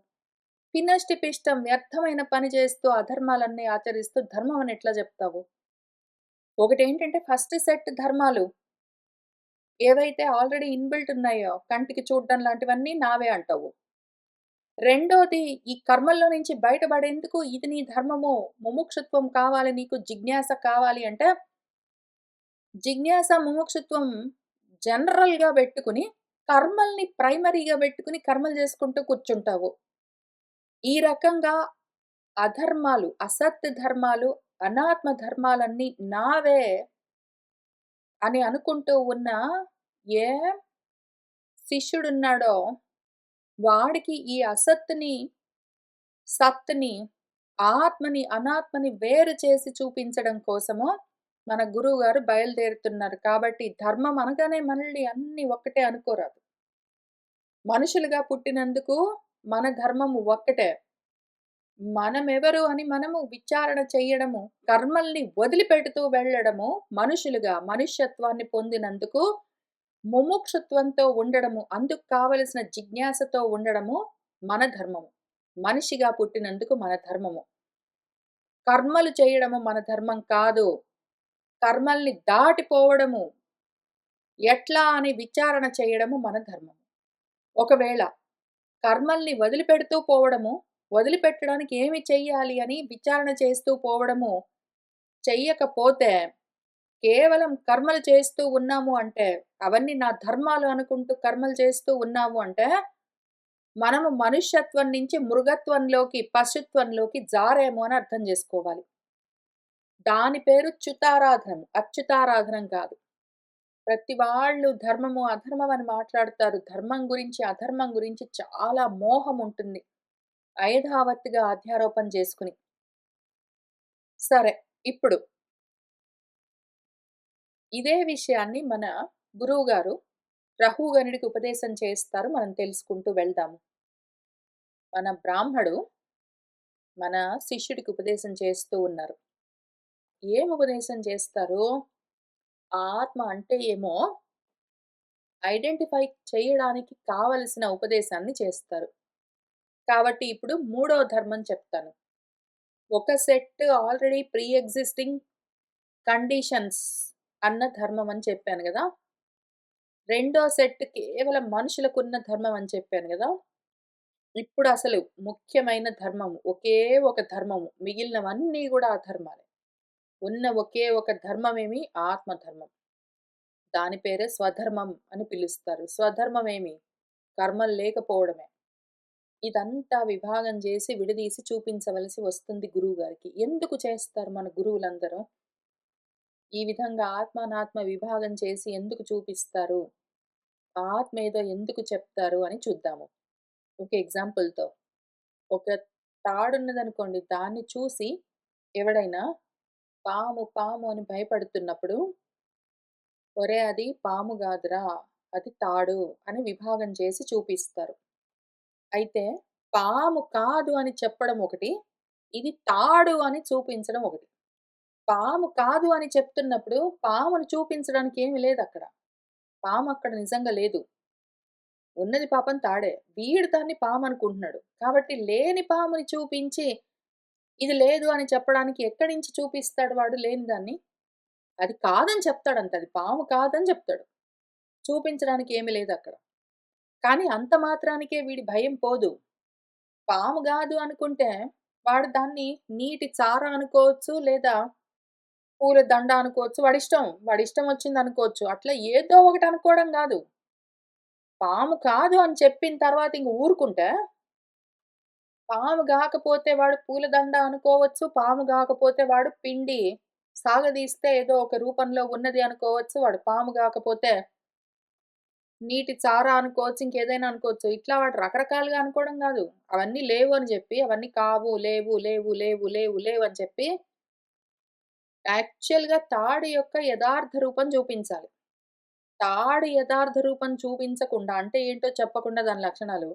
పిష్టం వ్యర్థమైన పని చేస్తూ అధర్మాలన్నీ ఆచరిస్తూ ధర్మం అని ఎట్లా చెప్తావు? ఒకటేంటంటే ఫస్ట్ సెట్ ధర్మాలు ఏవైతే ఆల్రెడీ ఇన్‌బిల్ట్ ఉన్నాయో కంటికి చూడడం లాంటివన్నీ నావే అంటావు. రెండోది ఈ కర్మల్లో నుంచి బయటపడేందుకు ఇది నీ ధర్మము, ముముక్షుత్వం కావాలి నీకు జిజ్ఞాస కావాలి అంటే, జిజ్ఞాస, ముముక్షుత్వం జనరల్‌గా బెట్టుకుని, కర్మల్ని ప్రైమరీగా బెట్టుకుని కర్మలు చేసుకుంటూ కూర్చుంటావు. ఈ రకంగా అధర్మాలు, అసత్ ధర్మాలు, అనాత్మ ధర్మాలన్నీ నావే అని అనుకుంటూ ఉన్న ఏ శిష్యుడున్నాడో వాడికి ఈ అసత్తుని, సత్తుని, ఆత్మని, అనాత్మని వేరు చేసి చూపించడం కోసము మన గురువుగారు బయలుదేరుతున్నారు. కాబట్టి ధర్మం అనగానే మళ్ళీ అన్నీ ఒక్కటే అనుకోరాదు. మనుషులుగా పుట్టినందుకు మన ధర్మము ఒక్కటే. మనమెవరు అని మనము విచారణ చెయ్యడము, కర్మల్ని వదిలిపెడుతూ వెళ్ళడము, మనుషులుగా మనుష్యత్వాన్ని పొందినందుకు ముముక్షుత్వంతో ఉండడము, అందుకు కావలసిన జిజ్ఞాసతో ఉండడము మన ధర్మము. మనిషిగా పుట్టినందుకు మన ధర్మము. కర్మలు చేయడము మన ధర్మం కాదు. కర్మల్ని దాటిపోవడము, ఎట్లా అని విచారణ చేయడము మన ధర్మము. ఒకవేళ కర్మల్ని వదిలిపెడుతూ పోవడము, వదిలిపెట్టడానికి ఏమి చెయ్యాలి అని విచారణ చేస్తూ పోవడము చెయ్యకపోతే, కేవలం కర్మలు చేస్తూ ఉన్నాము అంటే, అవన్నీ నా ధర్మాలు అనుకుంటూ కర్మలు చేస్తూ ఉన్నాము అంటే, మనము మనుష్యత్వం నుంచి మృగత్వంలోకి, పశుత్వంలోకి జారాము అని అర్థం చేసుకోవాలి. దాని పేరు చ్యుతారాధనం. అచ్యుతారాధనం కాదు. ప్రతి వాళ్ళు ధర్మము, అధర్మం అని మాట్లాడుతారు. ధర్మం గురించి, అధర్మం గురించి చాలా మోహం ఉంటుంది. అయథావత్తుగా అధ్యారోపణ చేసుకుని. సరే, ఇప్పుడు ఇదే విషయాన్ని మన గురువుగారు రహుగణుడికి ఉపదేశం చేస్తారు. మనం తెలుసుకుంటూ వెళ్దాము. మన బ్రాహ్మడు మన శిష్యుడికి ఉపదేశం చేస్తూ ఉన్నారు. ఏం ఉపదేశం చేస్తారు? ఆత్మ అంటే ఏమో ఐడెంటిఫై చేయడానికి కావలసిన ఉపదేశాన్ని చేస్తారు. కాబట్టి ఇప్పుడు మూడో ధర్మం చెప్తాను. ఒక set already pre existing conditions అన్న ధర్మం అని చెప్పాను గదా! రెండో సెట్ కేవలం మనుషులకున్న ధర్మం అని చెప్పాను గదా! ఇప్పుడు అసలు ముఖ్యమైన ధర్మము. ఒకే ఒక ధర్మము. మిగిలినవన్నీ గూడా అధర్మాలే. ఉన్న ఒకే ఒక ధర్మమేమి? ఆత్మధర్మం. దాని పేరే స్వధర్మం అని పిలుస్తారు. స్వధర్మమేమి? కర్మలు లేకపోవడమే. ఇదంతా విభాగం జేసి, విడదీసి చూపించవలసి వస్తుంది గురువుగారికి. ఎందుకు చేస్తారు మన గురువులందరూ? ఈ విధంగా ఆత్మ, అనాత్మ విభాగం చేసి ఎందుకు చూపిస్తారు? ఆత్మ ఏదో ఎందుకు చెప్తారు అని చూద్దాము. ఒక ఎగ్జాంపుల్‌తో. ఒక తాడున్నదనుకోండి. దాన్ని చూసి ఎవడైనా పాము, పాము అని భయపడుతున్నప్పుడు, ఒరేయ్! అది పాము గాదురా! అది తాడు అని విభాగం చేసి చూపిస్తారు. అయితే పాము కాదు అని చెప్పడం ఒకటి, ఇది తాడు అని చూపించడం ఒకటి. పాము కాదు అని చెప్తున్నప్పుడు పాముని చూపించడానికి ఏమి లేదక్కడ. పాము అక్కడ నిజంగా లేదు. ఉన్నది పాపం తాడే. వీడు దాన్ని పామనుకుంటున్నాడు. కాబట్టి లేని పాముని చూపించి, ఇది లేదు అని చెప్పడానికి ఎక్కడి నుంచి చూపిస్తాడు వాడు లేని దాన్ని? అది కాదని చెప్తాడంతే. అది పాము కాదని చెప్తాడు. చూపించడానికి ఏమి లేదక్కడ. కానీ అంత మాత్రానికే వీడి భయం పోదు. పాము గాదు అనుకుంటే, వాడు దాన్ని నీటి చార అనుకోవచ్చు, లేదా పూల దండ అనుకోవచ్చు. వాడిష్టం. వాడిష్టం వచ్చిందనుకోవచ్చు. అట్లా ఏదో ఒకటి అనుకోవడం గాదు. పాము కాదు అని చెప్పిన తర్వాత ఇంక ఊరుకుంటే, పాము గాకపోతే వాడు పూలదండ అనుకోవచ్చు. పాము గాకపోతే వాడు పిండి సాగదీస్తే ఏదో ఒక రూపంలో ఉన్నది అనుకోవచ్చు. వాడు పాము గాకపోతే నీటి చార అనుకోవచ్చు. ఇంకేదైనా అనుకోవచ్చు. ఇట్లా వాడు రకరకాలుగా అనుకోవడం గాదు. అవన్నీ లేవు అని జెప్పి, అవన్నీ కావు, లేవు, లేవు, లేవు, లేవు, లేవు అని చెప్పి యాక్చువల్‌గా తాడు యొక్క యథార్థ రూపం చూపించాలి. తాడు యథార్థ రూపం చూపించకుండా అంటే ఏంటో చెప్పకుండా దాని లక్షణాలు,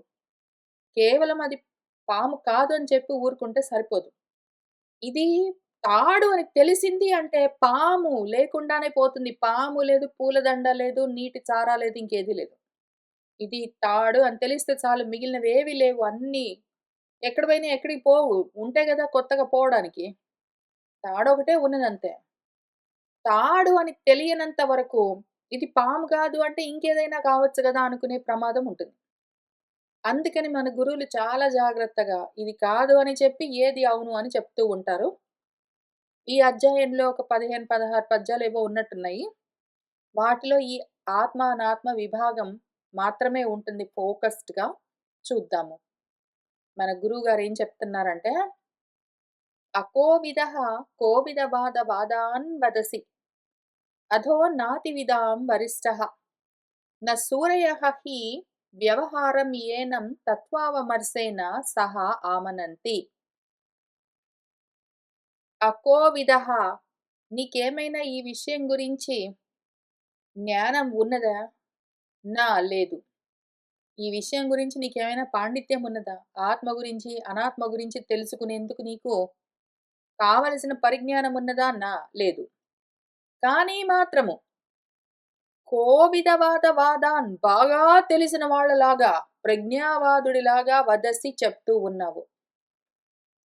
కేవలం అది పాము కాదు అని చెప్పి ఊరుకుంటే సరిపోదు. ఇది తాడు అని తెలిసింది అంటే పాము లేకుండానే పోతుంది. పాము లేదు, పూలదండ లేదు, నీటి చార లేదు, ఇంకేది లేదు. ఇది తాడు అని తెలిస్తే చాలు మిగిలినవేవి లేవు అన్నీ. ఎక్కడ పోయినయి ఎక్కడికి పోవు. ఉంటే గదా కొత్తగా పోవడానికి. తాడొకటే ఉన్నదంతే. తాడు అని తెలియనంత వరకు ఇది పాము కాదు అంటే ఇంకేదైనా కావచ్చు గదా అనుకునే ప్రమాదం ఉంటుంది. అందుకని మన గురువులు చాలా జాగ్రత్తగా ఇది కాదు అని చెప్పి ఏది అవును అని చెప్తూ ఉంటారు. ఈ అధ్యాయంలో ఒక 15, 16 పద్యాలేవో ఉన్నట్టున్నాయి. వాటిలో ఈ ఆత్మ, అనాత్మ విభాగం మాత్రమే ఉంటుంది ఫోకస్డ్‌గా. చూద్దాము. మన గురువుగారు ఏం చెప్తున్నారంటే, అకోవిదః కోవిదవాదవాదాన్ వదసి అధో నాతివిదాం వరిష్టః న సూరయః హి వ్యవహారం ఏనం తత్వావమర్శేన సహ ఆమనంతి. అకోవిదః నీకేమైనా ఈ విషయం గురించి జ్ఞానం ఉన్నదా? లేదు. ఈ విషయం గురించి నీకేమైనా పాండిత్యం ఉన్నదా? ఆత్మ గురించి, అనాత్మ గురించి తెలుసుకునేందుకు నీకు కావలసిన పరిజ్ఞానం ఉన్నదా? లేదు. కానీ మాత్రము కోవిదవాదవాదాన్ బాగా తెలిసిన వాళ్ళలాగా, ప్రజ్ఞావాదుడిలాగా వదసి చెప్తూ ఉన్నావు.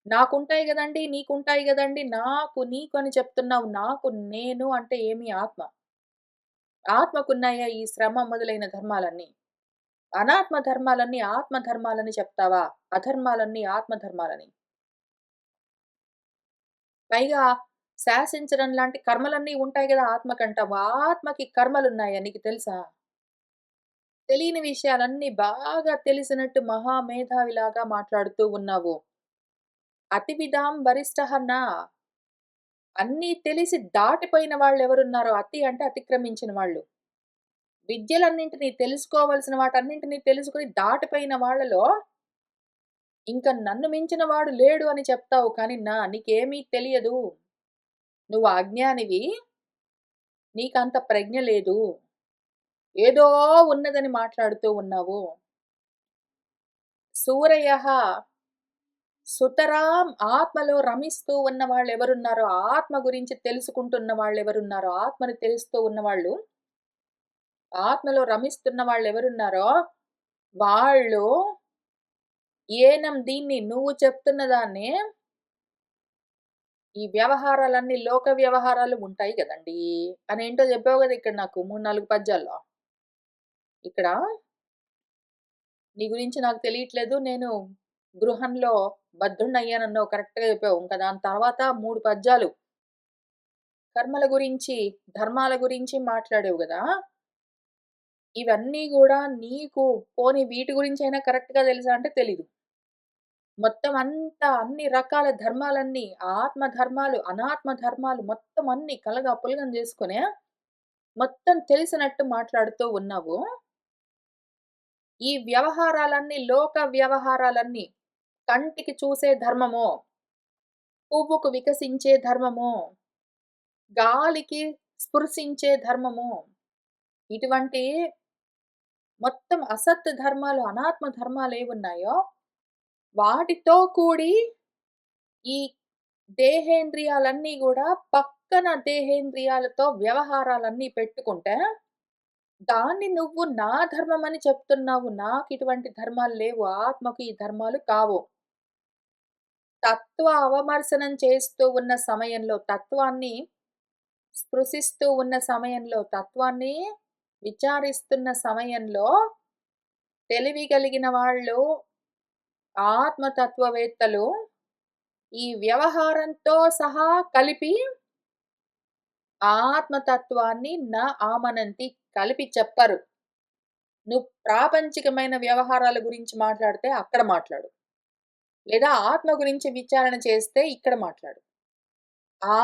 నాకుంటాయి గదండీ! నీకుంటాయి గదండీ! నాకు, నీకు అని చెప్తున్నావు. నాకు, నేను అంటే ఏమి ఆత్మ. ఆత్మకున్నాయా ఈ శ్రమ మొదలైన ధర్మాలన్నీ? అనాత్మ ధర్మాలన్నీ ఆత్మ ధర్మాలని చెప్తావా? అధర్మాలన్నీ ఆత్మ ధర్మాలని. పైగా శాసించడం లాంటి కర్మలన్నీ ఉంటాయి గదా! ఆత్మకంటావు. ఆత్మకి కర్మలున్నాయా నీకు తెలుసా? తెలియని విషయాలన్నీ బాగా తెలిసినట్టు మహామేధావిలాగా మాట్లాడుతూ ఉన్నావు. అతివిదాం వరిష్టః నా అన్నీ తెలిసి దాటిపోయిన వాళ్ళెవరున్నారో అతి అంటే అతిక్రమించిన వాళ్ళు. విద్యలన్నింటినీ తెలుసుకోవలసిన వాటన్నింటినీ తెలుసుకొని దాటిపోయిన వాళ్ళలో ఇంక నన్ను మించిన వాడు లేడు అని చెప్తావు. కానీ నీకేమీ తెలియదు. నువ్వు అజ్ఞానివి. నీకంత ప్రజ్ఞ లేదు. ఏదో ఉన్నదని మాట్లాడుతూ ఉన్నావు. సూరయః సుతరాం ఆత్మలో రమిస్తూ ఉన్న వాళ్ళెవరున్నారో, ఆత్మ గురించి తెలుసుకుంటున్న వాళ్ళెవరున్నారో, ఆత్మని తెలుస్తూ ఉన్నవాళ్ళు, ఆత్మలో రమిస్తున్న వాళ్ళెవరున్నారో, వాళ్ళు ఏనం దీన్ని నువ్వు చెప్తున్న దాన్ని ఈ వ్యవహారాలన్నీ లోక వ్యవహారాలు ఉంటాయి గదండీ! అనేంటో చెప్పావు గదా! ఇక్కడ నాకు 3, 4 పద్యాల్లో. ఇక్కడ నీ గురించి నాకు తెలియట్లేదు. నేను గృహంలో బద్ధుడినయ్యానన్నావు కరెక్ట్‌గా చెప్పావు. ఇంక దాని తర్వాత 3 పద్యాలు కర్మల గురించి, ధర్మాల గురించి మాట్లాడావు గదా! ఇవన్నీ గూడా నీకు పోనీ వీటి గురించైనా కరెక్ట్‌గా తెలుసా అంటే తెలీదు. మొత్తం అంతా అన్ని రకాల ధర్మాలన్నీ ఆత్మ ధర్మాలు, అనాత్మ ధర్మాలు మొత్తం అన్నీ కలగా పులగం చేసుకొని మొత్తం తెలిసినట్టు మాట్లాడుతూ ఉన్నావు. ఈ వ్యవహారాలన్నీ లోక వ్యవహారాలన్నీ కంటికి చూసే ధర్మమో, పువ్వుకు వికసించే ధర్మమో, గాలికి స్పృశించే ధర్మమో, ఇటువంటి మొత్తం అసత్ ధర్మాలు, అనాత్మ ధర్మాలేవున్నాయో వాటితో కూడి ఈ దేహేంద్రియాలన్నీ గూడా పక్కన దేహేంద్రియాలతో వ్యవహారాలన్నీ పెట్టుకుంటే, దాన్ని నువ్వు నా ధర్మమని చెప్తున్నావు. నాకిటువంటి ధర్మాలు లేవు. ఆత్మకు ఈ ధర్మాలు కావు. తత్వ అవమర్శనం చేస్తూ ఉన్న సమయంలో, తత్వాన్ని స్పృశిస్తూ ఉన్న సమయంలో, తత్వాన్ని విచారిస్తున్న సమయంలో తెలివి కలిగిన వాళ్ళు, ఆత్మతత్వవేత్తలు ఈ వ్యవహారంతో సహా కలిపి ఆత్మతత్వాన్ని ఆమనంతి కలిపి చెప్పరు. నువ్వు ప్రాపంచికమైన వ్యవహారాల గురించి మాట్లాడితే అక్కడ మాట్లాడు. లేదా ఆత్మ గురించి విచారణ చేస్తే ఇక్కడ మాట్లాడు.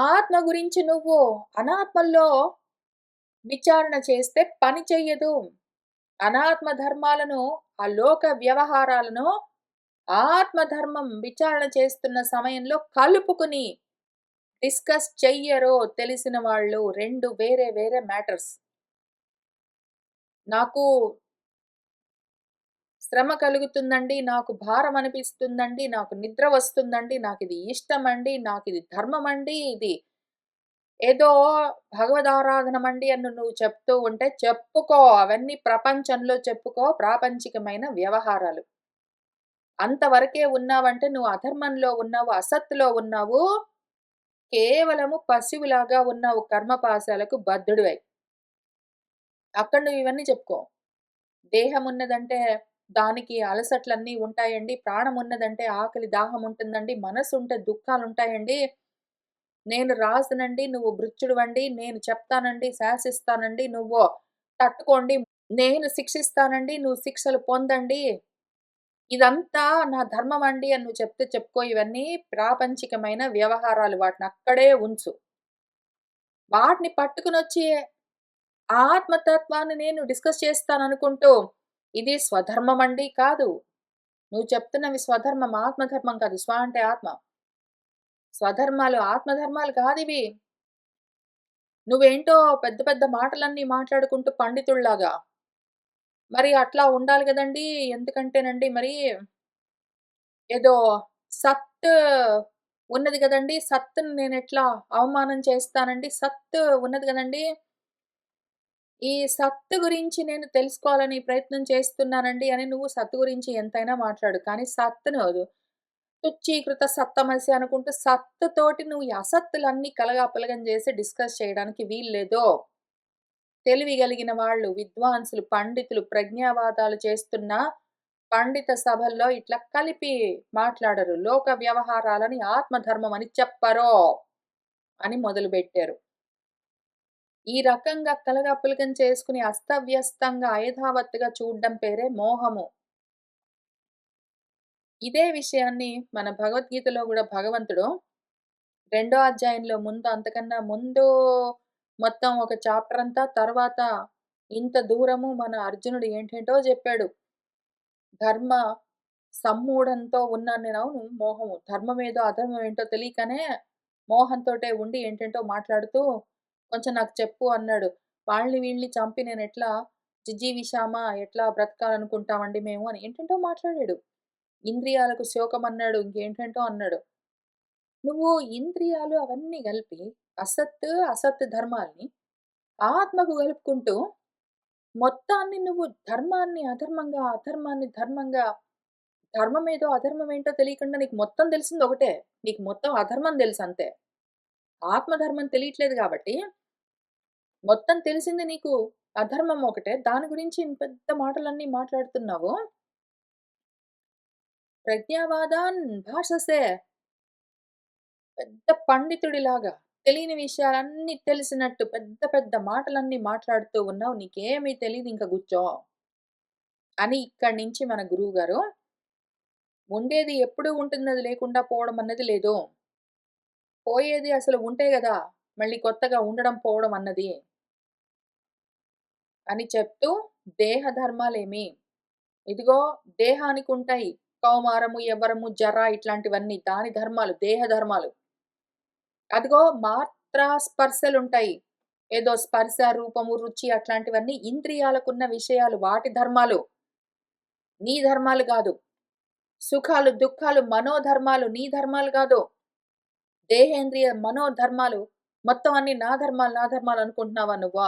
ఆత్మ గురించి నువ్వు అనాత్మల్లో విచారణ చేస్తే పని చెయ్యదు. అనాత్మ ధర్మాలను, ఆ లోక వ్యవహారాలను ఆత్మధర్మం విచారణ చేస్తున్న సమయంలో కలుపుకుని డిస్కస్ చెయ్యరు తెలిసిన వాళ్ళు. 2 వేరే వేరే మ్యాటర్స్. నాకు శ్రమ కలుగుతుందండి, నాకు భారం అనిపిస్తుందండి, నాకు నిద్ర వస్తుందండి, నాకిది ఇష్టమండి, నాకిది ధర్మమండి, ఇది ఏదో భగవదారాధనమండి అని నువ్వు చెప్తూ ఉంటే చెప్పుకో. అవన్నీ ప్రపంచంలో చెప్పుకో. ప్రాపంచికమైన వ్యవహారాలు. అంతవరకే ఉన్నావంటే నువ్వు అధర్మంలో ఉన్నావు, అసత్తులో ఉన్నావు. కేవలము పశువులాగా ఉన్నావు కర్మపాశాలకు బద్ధుడివై. అక్కడ నువ్వు ఇవన్నీ చెప్పుకో. దేహం ఉన్నదంటే దానికి అలసట్లన్నీ ఉంటాయండి. ప్రాణం ఉన్నదంటే ఆకలి, దాహం ఉంటుందండి. మనసుంటే దుఃఖాలుంటాయండి. నేను రాజునండి, నువ్వు భృత్యుడివండి. నేను చెప్తానండి, శాసిస్తానండి, నువ్వు తట్టుకోండి. నేను శిక్షిస్తానండి, నువ్వు శిక్షలు పొందండి. ఇదంతా నా ధర్మమండి అని నువ్వు చెప్తే చెప్పుకో. ఇవన్నీ ప్రాపంచికమైన వ్యవహారాలు. వాటినక్కడే ఉంచు. వాటిని పట్టుకొనొచ్చి ఆత్మతత్వాన్ని నేను డిస్కస్ చేస్తాననుకుంటూ, ఇది స్వధర్మమండి కాదు. నువ్వు చెప్తున్నవి స్వధర్మం, ఆత్మధర్మం కాదు. స్వ అంటే ఆత్మ. స్వధర్మాలు, ఆత్మధర్మాలు కాదివి. నువ్వేంటో పెద్ద పెద్ద మాటలన్నీ మాట్లాడుకుంటూ పండితుల్లాగా. మరి అట్లా ఉండాలి గదండీ! ఎందుకంటేనండి మరి ఏదో సత్ ఉన్నది గదండీ! సత్తుని నేనెట్లా అవమానం చేస్తానండి? సత్ ఉన్నది గదండీ! ఈ సత్తు గురించి నేను తెలుసుకోవాలని ప్రయత్నం చేస్తున్నానండి అని నువ్వు సత్తు గురించి ఎంతైనా మాట్లాడు. కానీ సత్తును తుచ్చీకృత సత్తమసి అనుకుంటూ సత్తుతోటి నువ్వు ఈ అసత్తులన్నీ కలగాపులగం చేసి డిస్కస్ చేయడానికి వీల్లేదు. తెలివి గలిగిన వాళ్ళు, విద్వాంసులు, పండితులు, ప్రజ్ఞావాదాలు చేస్తున్న పండిత సభల్లో ఇట్లా కలిపి మాట్లాడరు. లోక వ్యవహారాలని ఆత్మధర్మం అని చెప్పరు అని మొదలుబెట్టారు. ఈ రకంగా కలగాపులగం చేసుకుని అస్తవ్యస్తంగా, అయథావత్తుగా చూడ్డం పేరే మోహము. ఇదే విషయాన్ని మన భగవద్గీతలో గూడా భగవంతుడు రెండో అధ్యాయంలో అంతకన్నా ముందు మొత్తం ఒక చాప్టర్ అంతా, తర్వాత ఇంత దూరము మన అర్జునుడు ఏంటేంటో జెప్పాడు. ధర్మ సమ్మూఢంతో ఉన్నాను నేను. అవును, మోహము. ధర్మమేదో అధర్మం ఏంటో తెలియకనే మోహంతోటే ఉండి ఏంటేంటో మాట్లాడుతూ కొంచెం నాకు చెప్పు అన్నాడు. వాళ్ళని వీళ్ళని చంపి నేనెట్లా జిజీవిషామా ఎట్లా బ్రతకాలనుకుంటామండి మేము అని ఏంటేంటో మాట్లాడాడు. ఇంద్రియాలకు శోకమన్నాడు. ఇంకేంటేంటో అన్నాడు. నువ్వు ఇంద్రియాలు అవన్నీ గలిపి అసత్ ధర్మాల్ని ఆత్మకు గలుపుకుంటూ మొత్తాన్ని నువ్వు ధర్మాన్ని అధర్మంగా, అధర్మాన్ని ధర్మంగా, ధర్మమేదో అధర్మమేంటో తెలియకుండా నీకు మొత్తం తెలిసింది ఒకటే. నీకు మొత్తం అధర్మం తెలుసంతే. ఆత్మధర్మం తెలియట్లేదు గాబట్టి, మొత్తం తెలిసింది నీకు అధర్మం ఒకటే. దాని గురించి ఇంత పెద్ద మాటలన్నీ మాట్లాడుతున్నావు. ప్రజ్ఞావాదాన్ భాషసే. పెద్ద పండితుడిలాగా తెలియని విషయాలన్నీ తెలిసినట్టు పెద్ద పెద్ద మాటలన్నీ మాట్లాడుతూ ఉన్నావు. నీకేమీ తెలీదు, ఇంక కూర్చో అని ఇక్కడి నుంచి మన గురువుగారు, ఉండేది ఎప్పుడూ ఉంటుందది లేకుండా పోవడం అన్నది లేదు. పోయేది అసలు ఉంటే గదా! మళ్ళీ కొత్తగా ఉండడం, పోవడం అన్నది. అని చెప్తూ దేహ ధర్మాలేమి, ఇదిగో దేహానికుంటాయి. కౌమారము, యవ్వరము, జర ఇట్లాంటివన్నీ దాని ధర్మాలు, దేహ ధర్మాలు. అదిగో మాత్రా స్పర్శలుంటాయి. ఏదో స్పర్శ, రూపము, రుచి అట్లాంటివన్నీ ఇంద్రియాలకున్న విషయాలు, వాటి ధర్మాలు. నీ ధర్మాలు గాదు. సుఖాలు, దుఃఖాలు, మనోధర్మాలు నీ ధర్మాలు గాదు. దేహేంద్రియ మనోధర్మాలు మొత్తం అన్నీ నా ధర్మాలు, నా ధర్మాలు అనుకుంటున్నావా నువ్వు?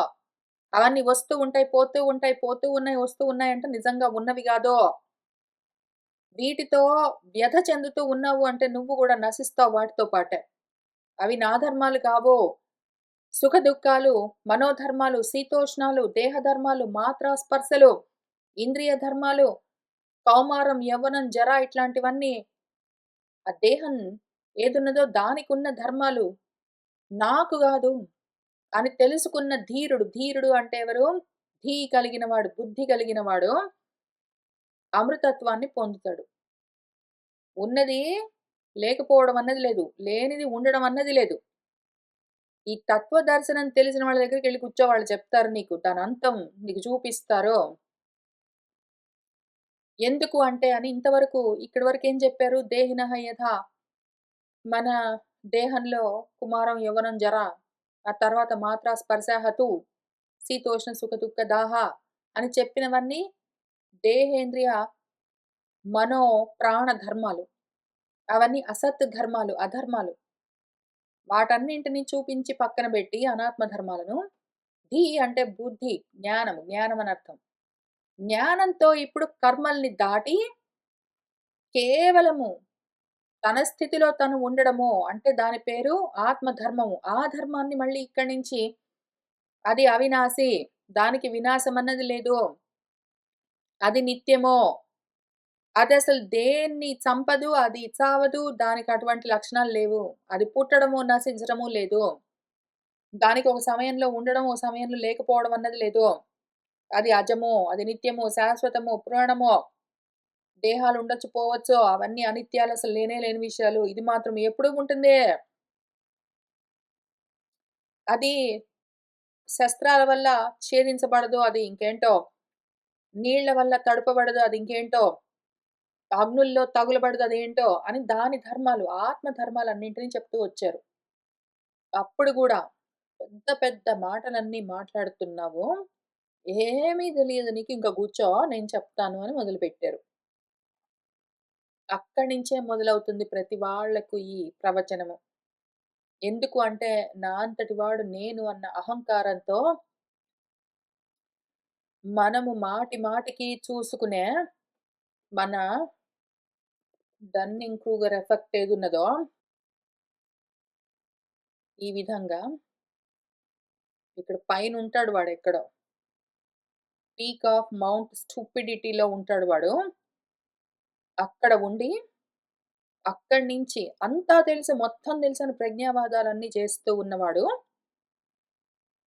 అవన్నీ వస్తూ ఉంటాయి, పోతూ ఉంటాయి, పోతూ ఉన్నాయి, వస్తూ ఉన్నాయంటే నిజంగా ఉన్నవి గాదో. వీటితో వ్యధ చెందుతూ ఉన్నావు అంటే నువ్వు గూడా నశిస్తావు వాటితో పాటే. అవి నా ధర్మాలు కావు. సుఖ దుఃఖాలు, మనోధర్మాలు, శీతోష్ణాలు, దేహ ధర్మాలు, మాత్రా స్పర్శలు, ఇంద్రియ ధర్మాలు, కౌమారం, యవ్వనం, జర ఇట్లాంటివన్నీ ఆ దేహం ఏదున్నదో దానికున్న ధర్మాలు నాకు గాదు అని తెలుసుకున్న ధీరుడు. ధీరుడు అంటే ఎవరు? ధీ కలిగినవాడు, బుద్ధి కలిగినవాడు అమృతత్వాన్ని పొందుతాడు. ఉన్నది లేకపోవడం అన్నది లేదు. లేనిది ఉండడం అన్నది లేదు. ఈ తత్వ దర్శనం తెలిసిన వాళ్ళ దగ్గరికెళ్లి కూర్చో వాళ్ళు చెప్తారు నీకు. దానంతం నీకు చూపిస్తారు. ఎందుకు అంటే అని ఇంతవరకు ఇక్కడి వరకేం చెప్పారు? దేహినః యథా మన దేహంలో కుమారం, యవ్వనం, జర ఆ తర్వాత మాత్రా స్పర్శాహ తు శీతోష్ణ సుఖ దుఃఖ దాహ అని చెప్పినవన్నీ దేహేంద్రియ, మనో, ప్రాణ ధర్మాలు. అవన్నీ అసత్ ధర్మాలు, అధర్మాలు. వాటన్నింటిని చూపించి పక్కన బెట్టి అనాత్మ ధర్మాలను ధీ అంటే బుద్ధి, జ్ఞానము, జ్ఞానం అనర్థం. జ్ఞానంతో ఇప్పుడు కర్మల్ని దాటి కేవలము తన స్థితిలో తను ఉండడము అంటే దాని పేరు ఆత్మధర్మము. ఆ ధర్మాన్ని మళ్ళీ ఇక్కడి నుంచి అది అవినాశి. దానికి వినాశం అన్నది లేదు. అది నిత్యము. అదసలు దేన్ని చంపదు, అది చావదు, దానికి అటువంటి లక్షణాలు లేవు. అది పుట్టడము, నశించడము లేదు. దానికి ఒక సమయంలో ఉండడం, ఒక సమయంలో లేకపోవడం అన్నది లేదు. అది అజము, అది నిత్యము, శాశ్వతము, పురాణము. దేహాలు ఉండొచ్చు, పోవచ్చు. అవన్నీ అనిత్యాలు అసలు లేనే లేని విషయాలు. ఇది మాత్రం ఎప్పుడూ ఉంటుంది. అది శస్త్రాల వల్ల ఛేదించబడదు. అది ఇంకేంటో. నీళ్ల వల్ల తడపబడదు. అది ఇంకేంటో. అగ్నుల్లో తగులబడదు. అదేంటో అని దాని ధర్మాలు, ఆత్మ ధర్మాలన్నింటిని చెప్తూ వచ్చారు. అప్పుడు గూడా పెద్ద పెద్ద మాటలన్నీ మాట్లాడుతున్నావు. ఏమీ తెలీదు నీకు ఇంక కూర్చో నేను చెప్తాను అని మొదలుపెట్టారు. అక్కడి నుంచే మొదలవుతుంది ప్రతి వాళ్ళకు ఈ ప్రవచనము. ఎందుకు అంటే నా అంతటి వాడు నేను అన్న అహంకారంతో మనము మాటి మాటికి చూసుకునే మన డన్నింగ్ క్రూగర్ ఎఫెక్ట్ ఏదున్నదో ఈ విధంగా ఇక్కడ పైనుంటాడు వాడెక్కడో. పీక్ ఆఫ్ మౌంట్ స్టూపిడిటీలో ఉంటాడు వాడు. అక్కడ ఉండి అక్కడి నుంచి అంతా తెలుసు, మొత్తం తెలుసని ప్రజ్ఞావాదాలన్నీ చేస్తూ ఉన్నవాడు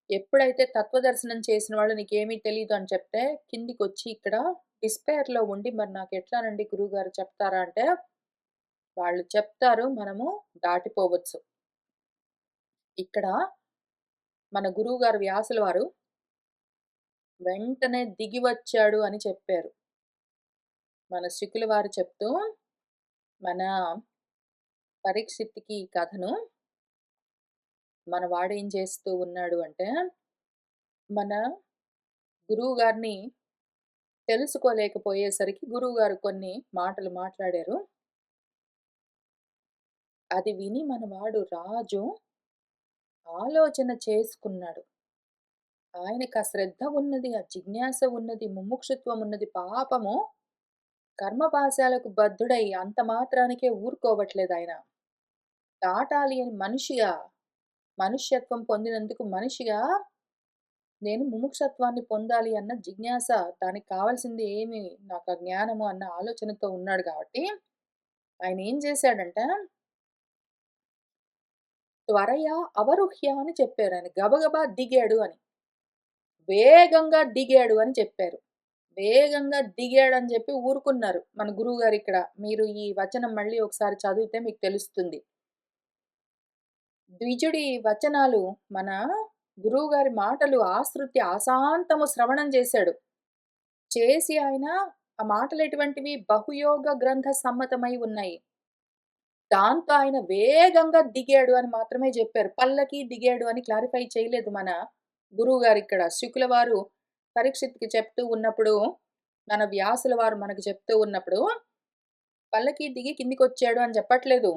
ఎప్పుడైతే తత్వదర్శనం చేసిన వాళ్ళు నీకేమీ తెలీదు అని చెప్తే, కిందికొచ్చి ఇక్కడ డిస్పైర్‌లో ఉండి మరి నాకెట్లానండి గురువుగారు చెప్తారా అంటే, వాళ్ళు చెప్తారు మనము దాటిపోవచ్చు. ఇక్కడ మన గురువుగారు వ్యాసుల వారు వెంటనే దిగి వచ్చాడు అని చెప్పారు. మన శుకుల వారు చెప్తూ, మన పరీక్షిత్‌కి ఈ కథను మన వాడేం చేస్తూ ఉన్నాడు అంటే, మన గురువుగారిని తెలుసుకోలేకపోయేసరికి గురువుగారు కొన్ని మాటలు మాట్లాడారు. అది విని మనవాడు రాజు ఆలోచన చేసుకున్నాడు. ఆయనకి ఆ శ్రద్ధ ఉన్నది, ఆ జిజ్ఞాస ఉన్నది, ముముక్షుత్వం ఉన్నది. పాపము కర్మపాశాలకు బద్ధుడై అంత మాత్రానికే ఊరుకోవట్లేదాయన. దాటాలి అని మనిషిగా, మనుష్యత్వం పొందినందుకు మనిషిగా నేను ముముక్షత్వాన్ని పొందాలి అన్న జిజ్ఞాస, దానికి కావాల్సింది ఏమి నాకు ఆ జ్ఞానము అన్న ఆలోచనతో ఉన్నాడు కాబట్టి, ఆయన ఏం చేశాడంటే త్వరయా అవరుహ్య అని చెప్పారాయన. గబగబా దిగాడు అని. వేగంగా దిగాడు అని చెప్పారు. వేగంగా దిగాడని చెప్పి ఊరుకున్నారు మన గురువుగారిక్కడ. మీరు ఈ వచనం మళ్ళీ ఒకసారి చదివితే మీకు తెలుస్తుంది. ద్విజుడి వచనాలు మన గురువుగారి మాటలు ఆశృత్య ఆశాంతము శ్రవణం చేశాడు. చేసి ఆయన ఆ మాటలు ఎటువంటివి బహుయోగ గ్రంథ సమ్మతమై ఉన్నాయి. దాంతో ఆయన వేగంగా దిగాడు అని మాత్రమే చెప్పారు. పల్లకి దిగాడు అని క్లారిఫై చేయలేదు మన గురువుగారిక్కడ. శుకుల వారు పరీక్షిత్‌కి చెప్తూ ఉన్నప్పుడు, మన వ్యాసుల వారు మనకు చెప్తూ ఉన్నప్పుడు, పల్లకి దిగి కిందికొచ్చాడు అని చెప్పట్లేదు.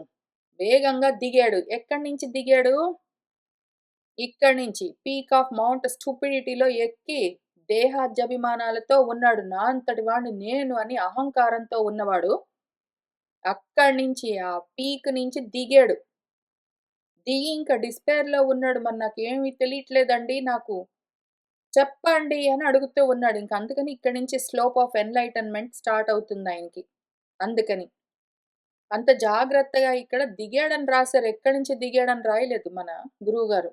వేగంగా దిగాడు. ఎక్కడి నుంచి దిగాడు? ఇక్కడి నుంచి పీక్ ఆఫ్ మౌంట్ స్టూపిడిటీలో ఎక్కి దేహాద్యభిమానాలతో ఉన్నాడు. నా అంతటి వాడిని నేను అని అహంకారంతో ఉన్నవాడు అక్కడి నుంచి ఆ పీక్ నుంచి దిగాడు. దిగి ఇంకా డిస్పేర్‌లో ఉన్నాడు. మరి నాకేమి తెలియట్లేదండి నాకు చెప్పండి అని అడుగుతూ ఉన్నాడు. ఇంక అందుకని ఇక్కడి నుంచి స్లోప్ ఆఫ్ ఎన్‌లైటన్‌మెంట్ స్టార్ట్ అవుతుందాయనకి. అందుకని. అంత జాగ్రత్తగా ఇక్కడ దిగాడని రాసారు. ఎక్కడి నుంచి దిగాడని రాయలేదు మన గురువుగారు.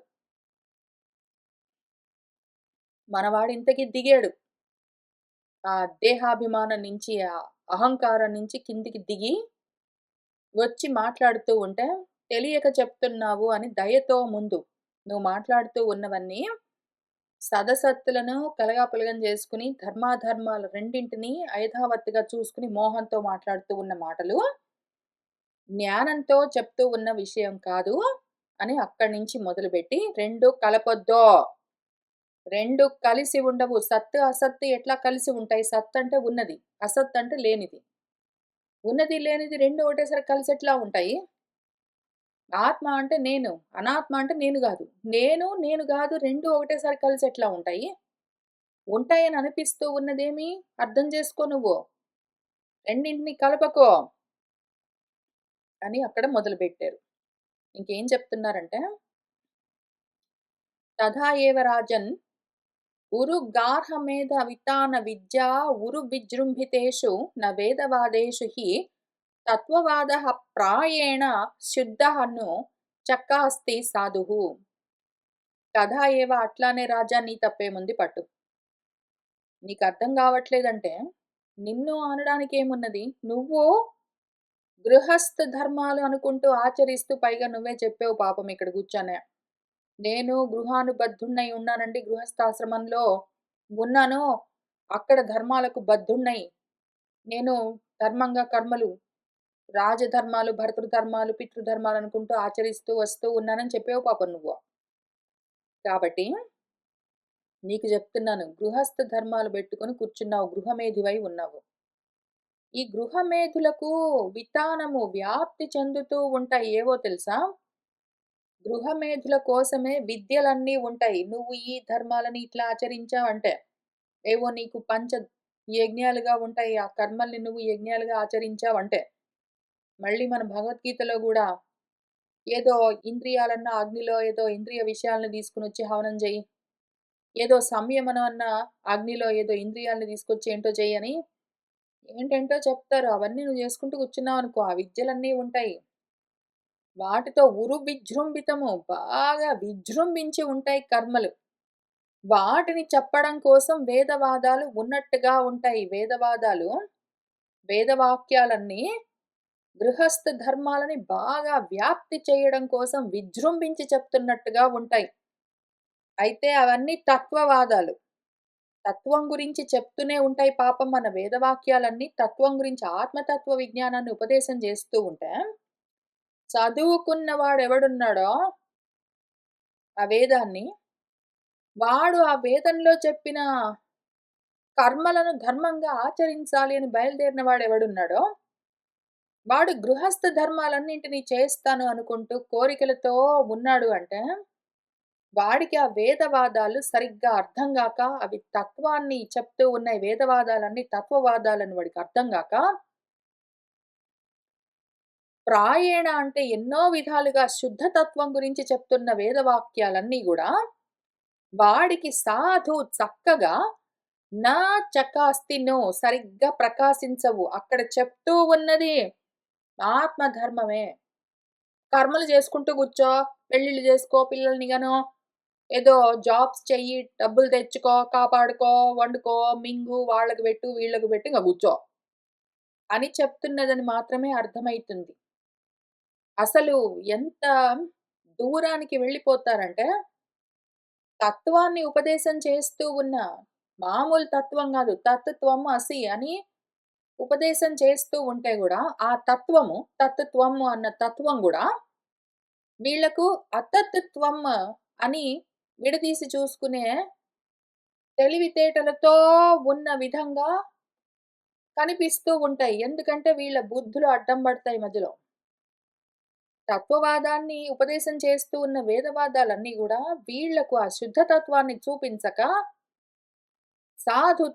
మనవాడు ఇంతకి దిగాడు. ఆ దేహాభిమానం నుంచి, ఆ అహంకారం నుంచి కిందికి దిగి వచ్చి మాట్లాడుతూ ఉంటే, తెలియక చెప్తున్నావు అని దయతో ముందు నువ్వు మాట్లాడుతూ ఉన్నవన్నీ సదసత్తులను కలగాపులగం చేసుకొని, ధర్మాధర్మాలు రెండింటిని ఐదావత్తుగా చూసుకొని మోహంతో మాట్లాడుతూ ఉన్న మాటలు, జ్ఞానంతో చెప్తూ ఉన్న విషయం కాదు అని అక్కడి నుంచి మొదలుపెట్టి 2 కలపొద్దో. 2 కలిసి ఉండవు. సత్తు, అసత్తు ఎట్లా కలిసి ఉంటాయి? సత్ అంటే ఉన్నది. అసత్ అంటే లేనిది. ఉన్నది, లేనిది 2 ఒకటేసారి కలిసెట్లా ఉంటాయి? ఆత్మ అంటే నేను. అనాత్మ అంటే నేను గాదు. నేను గాదు 2 ఒకటేసారి కలిసెట్లా ఉంటాయి? ఉంటాయని అనిపిస్తూ ఉన్నదేమి? అర్థం చేసుకో నువ్వు. రెండింటిని కలపకో అని అక్కడ మొదలుపెట్టారు. ఇంకేం చెప్తున్నారంటే, తథా ఏవ రాజన్ ఉరుగార్హమేధ వితాన విద్యా ఉరువిజృంభితేషు న వేదవాదేషు హి తత్వవాదః ప్రాయేణ శుద్ధః ను చక్కాస్తి సాధుః. తథా ఏవ అట్లానే రాజా నీ తప్పేముంది పట్టు. నీకర్థం కావట్లేదంటే, నిన్ను అనడానికేమున్నది? నువ్వు గృహస్థ ధర్మాలు అనుకుంటూ ఆచరిస్తూ పైగా నువ్వే చెప్పావు పాపం ఇక్కడ కూర్చొనే. నేను గృహానుబద్ధుడినై ఉన్నానండి. గృహస్థాశ్రమంలో ఉన్నాను. అక్కడ ధర్మాలకు బద్ధుడినై నేను ధర్మంగా కర్మలు, రాజధర్మాలు, భర్తృధర్మాలు, పితృధర్మాలు అనుకుంటూ ఆచరిస్తూ వస్తూ ఉన్నానని చెప్పావు పాపం నువ్వు. కాబట్టి నీకు చెప్తున్నాను. గృహస్థ ధర్మాలు పెట్టుకొని కూర్చున్నావు. గృహమేధివై ఉన్నావు. ఈ గృహమేధులకు వితానము వ్యాప్తి చెందుతూ ఉంటాయి. ఏవో తెలుసా? గృహమేధుల కోసమే విద్యలన్నీ ఉంటాయి. నువ్వు ఈ ధర్మాలని ఇట్లా ఆచరించావంటే, ఏవో నీకు యజ్ఞాలుగా ఉంటాయి. ఆ కర్మల్ని నువ్వు యజ్ఞాలుగా ఆచరించావంటే, మళ్ళీ మన భగవద్గీతలో గూడా ఏదో ఇంద్రియాలన్నా అగ్నిలో ఏదో ఇంద్రియ విషయాలను తీసుకొనొచ్చి హవనం చెయ్యి. ఏదో సంయమనం అన్న అగ్నిలో ఏదో ఇంద్రియాలను తీసుకొచ్చి ఏంటో చెయ్యని ఏంటేంటో చెప్తారు. అవన్నీ నువ్వు చేసుకుంటూ కూర్చున్నావనుకో, ఆ విద్యలన్నీ ఉంటాయి. వాటితో విజృంభితము బాగా విజృంభించి ఉంటాయి కర్మలు. వాటిని చెప్పడం కోసం వేదవాదాలు ఉన్నట్టుగా ఉంటాయి. వేదవాక్యాలన్నీ గృహస్థ ధర్మాలని బాగా వ్యాప్తి చేయడం కోసం విజృంభించి చెప్తున్నట్టుగా ఉంటాయి. అయితే అవన్నీ తత్వవాదాలు. తత్వం గురించి చెప్తూనే ఉంటాయి పాపం మన వేదవాక్యాలన్నీ తత్వం గురించి ఆత్మతత్వ విజ్ఞానాన్ని ఉపదేశం చేస్తూ ఉంటే, చదువుకున్నవాడెవడున్నాడో ఆ వేదాన్ని, వాడు ఆ వేదంలో చెప్పిన కర్మలను ధర్మంగా ఆచరించాలి అని బయలుదేరిన వాడెవడున్నాడో, వాడు గృహస్థ ధర్మాలన్నింటినీ చేస్తాను అనుకుంటూ కోరికలతో ఉన్నాడు అంటే, వాడికి ఆ వేదవాదాలు సరిగ్గా అర్థం గాక, అవి తత్వాన్ని చెప్తూ ఉన్నాయి. వేదవాదాలన్నీ తత్వవాదాలని వాడికి అర్థం గాక, ప్రాయేణ అంటే ఎన్నో విధాలుగా శుద్ధ తత్వం గురించి చెప్తున్న వేదవాక్యాలన్నీ గూడా, వాడికి సాధు చక్కగా నా చకాస్తి నో సరిగ్గా ప్రకాశించవు. అక్కడ చెప్తూ ఉన్నది ఆత్మధర్మమే. కర్మలు చేసుకుంటూ కూర్చో, పెళ్ళిళ్ళు చేసుకో, పిల్లల్ని గనో, ఏదో జాబ్స్ చెయ్యి, డబ్బులు తెచ్చుకో, కాపాడుకో, వండుకో, మింగు, వాళ్ళకి పెట్టు, వీళ్ళకి పెట్టు, ఇంక కూర్చో అని చెప్తున్నదని మాత్రమే అర్థమైతుంది. అసలు ఎంత దూరానికి వెళ్ళిపోతారంటే, తత్వాన్ని ఉపదేశం చేస్తూ ఉన్న మామూలు తత్వం గాదు. తత్త్వం అసి అని ఉపదేశం చేస్తూ ఉంటే గూడా, ఆ తత్వము, తత్త్వము అన్న తత్వం గూడా వీళ్ళకు అతత్త్వం అని విడదీసి చూసుకునే తెలివితేటలతో ఉన్న విధంగా కనిపిస్తూ ఉంటాయి. ఎందుకంటే వీళ్ళ బుద్ధులు అడ్డం పడతాయి మధ్యలో. తత్వవాదాన్ని ఉపదేశం చేస్తూ ఉన్న వేదవాదాలన్నీ గూడా వీళ్లకు ఆ శుద్ధతత్వాన్ని చూపించక,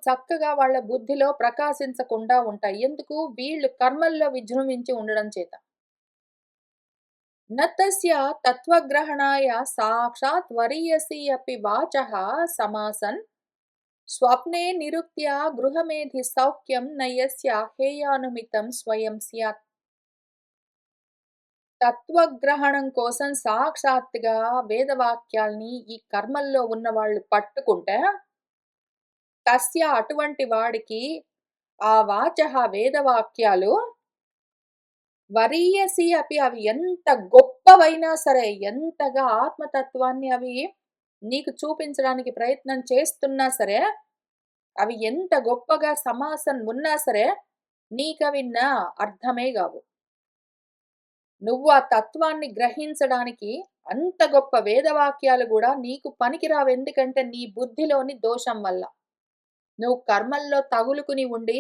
చక్కగా వాళ్ళ బుద్ధిలో ప్రకాశించకుండా ఉంటాయి. ఎందుకు? వీళ్ళు కర్మల్లో విజృంభించి ఉండడం చేత. న తస్య తత్వగ్రహణాయ సాక్షాత్ వరీయసి అపి వాచః సమాసన్ స్వప్నే నిరుక్త్యా గృహమేధి సౌఖ్యం నయస్య హేయానుమితం స్వయం స్యాత్. తత్వగ్రహణం కోసం సాక్షాత్తుగా వేదవాక్యాల్ని ఈ కర్మల్లో ఉన్నవాళ్ళు పట్టుకుంటే, తస్య అటువంటి వాడికి ఆ వాచః వేదవాక్యాలు వరీయసి అపి అవి ఎంత గొప్పవైనా సరే, ఎంతగా ఆత్మతత్వాన్ని అవి నీకు చూపించడానికి ప్రయత్నం చేస్తున్నా సరే, అవి ఎంత గొప్పగా సమాసం ఉన్నా సరే, నీకవి అర్థమే గావు. నువ్వు ఆ తత్వాన్ని గ్రహించడానికి అంత గొప్ప వేదవాక్యాలు గూడా నీకు పనికిరావు. ఎందుకంటే నీ బుద్ధిలోని దోషం వల్ల. నువ్వు కర్మల్లో తగులుకుని ఉండి,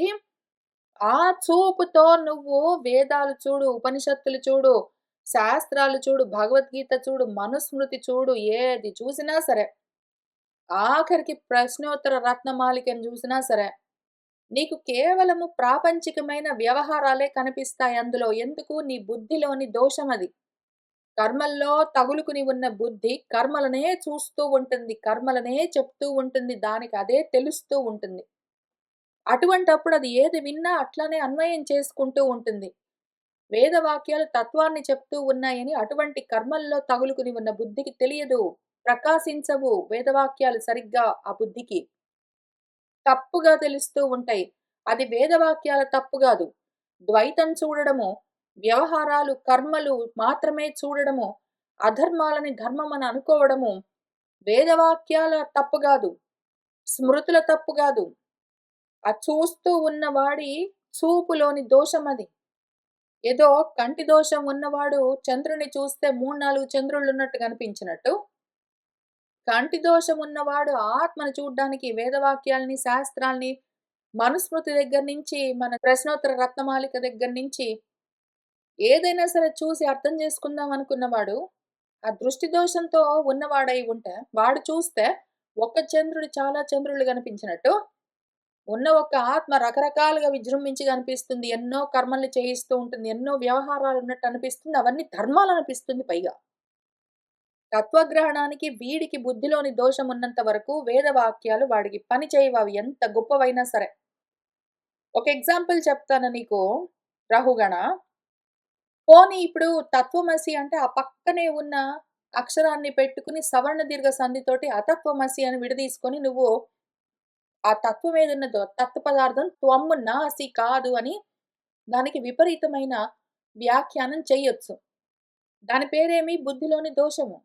ఆ చూపుతో నువ్వు వేదాలు చూడు, ఉపనిషత్తులు చూడు, శాస్త్రాలు చూడు, భగవద్గీత చూడు, మనుస్మృతి చూడు, ఏది చూసినా సరే, ఆఖరికి ప్రశ్నోత్తర రత్నమాలికను చూసినా సరే, నీకు కేవలము ప్రాపంచికమైన వ్యవహారాలే కనిపిస్తాయి అందులో. ఎందుకు? నీ బుద్ధిలోని దోషం అది. కర్మల్లో తగులుకుని ఉన్న బుద్ధి కర్మలనే చూస్తూ ఉంటుంది. కర్మలనే చెప్తూ ఉంటుంది. దానికి అదే తెలుస్తూ ఉంటుంది. అటువంటప్పుడు అది ఏది విన్నా అట్లానే అన్వయం చేసుకుంటూ ఉంటుంది. వేదవాక్యాలు తత్వాన్ని చెప్తూ ఉన్నాయని అటువంటి కర్మల్లో తగులుకుని ఉన్న బుద్ధికి తెలియదు. ప్రకాశించవు వేదవాక్యాలు సరిగ్గా ఆ బుద్ధికి. తప్పుగా తెలుస్తూ ఉంటాయి. అది వేదవాక్యాల తప్పు గాదు. ద్వైతం చూడడము, వ్యవహారాలు, కర్మలు మాత్రమే చూడడము, అధర్మాలని ధర్మమని అనుకోవడము, వేదవాక్యాల తప్పు గాదు. స్మృతుల తప్పు గాదు. ఆ చూస్తూ ఉన్నవాడి చూపులోని దోషమది. ఏదో కంటి దోషం ఉన్నవాడు చంద్రుడిని చూస్తే 3, 4 చంద్రుళ్ళున్నట్టు కనిపించినట్టు, కంటి దోషం ఉన్నవాడు ఆత్మను చూడ్డానికి వేదవాక్యాల్ని, శాస్త్రాల్ని, మనుస్మృతి దగ్గర నుంచి, మన ప్రశ్నోత్తర రత్నమాలిక దగ్గర నుంచి ఏదైనా సరే చూసి అర్థం చేసుకుందాం అనుకున్నవాడు, ఆ దృష్టి దోషంతో ఉన్నవాడై ఉంటే, వాడు చూస్తే ఒక్క చంద్రుడు చాలా చంద్రుళ్ళు కనిపించినట్టు, ఉన్న ఒక ఆత్మ రకరకాలుగా విజృంభించి కనిపిస్తుంది. ఎన్నో కర్మల్ని చేయిస్తూ ఉంటుంది. ఎన్నో వ్యవహారాలు ఉన్నట్టు అనిపిస్తుంది. అవన్నీ ధర్మాలనిపిస్తుంది పైగా. తత్వగ్రహణానికి వీడికి బుద్ధిలోని దోషం ఉన్నంత వరకు వేదవాక్యాలు వాడికి పని చేయవు. అవి ఎంత గొప్పవైనా సరే. ఒక ఎగ్జాంపుల్ చెప్తాను నీకు రాహుగణ. పోనీ ఇప్పుడు తత్వమసి అంటే ఆ పక్కనే ఉన్న అక్షరాన్ని పెట్టుకుని సవర్ణ దీర్ఘ సంధితోటి అతత్వమసి అని విడదీసుకొని నువ్వు ఆ తత్వం ఏదున్నదో తత్వ పదార్థం త్వమ్ము నాసి కాదు అని దానికి విపరీతమైన వ్యాఖ్యానం చెయ్యొచ్చు. దాని పేరేమి? బుద్ధిలోని దోషము.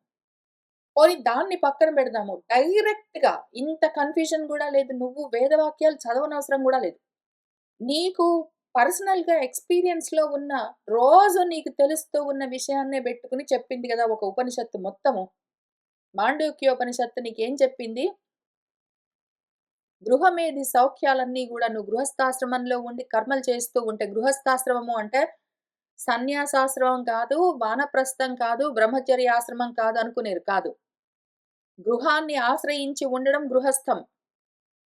పోనీ దాన్ని పక్కన పెడదాము. డైరెక్ట్‌గా ఇంత కన్‌ఫ్యూజన్ గూడా లేదు. నువ్వు వేదవాక్యాలు చదవనవసరం గూడా లేదు. నీకు పర్సనల్‌గా ఎక్స్‌పీరియన్స్‌లో ఉన్న, రోజు నీకు తెలుస్తూ ఉన్న విషయాన్నే బెట్టుకొని చెప్పింది గదా! ఒక ఉపనిషత్తు మొత్తము. మాండూక్యోపనిషత్తు నీకేం చెప్పింది? గృహమేధి సౌఖ్యాలన్నీ గూడా నువ్వు గృహస్థాశ్రమంలో ఉండి కర్మలు చేస్తూ ఉంటే, గృహస్థాశ్రమము అంటే సన్యాసాశ్రమం కాదు, వానప్రస్థం కాదు, బ్రహ్మచర్యాశ్రమం కాదు అనుకునేరు కాదు. గృహాన్ని ఆశ్రయించి ఉండడం గృహస్థం.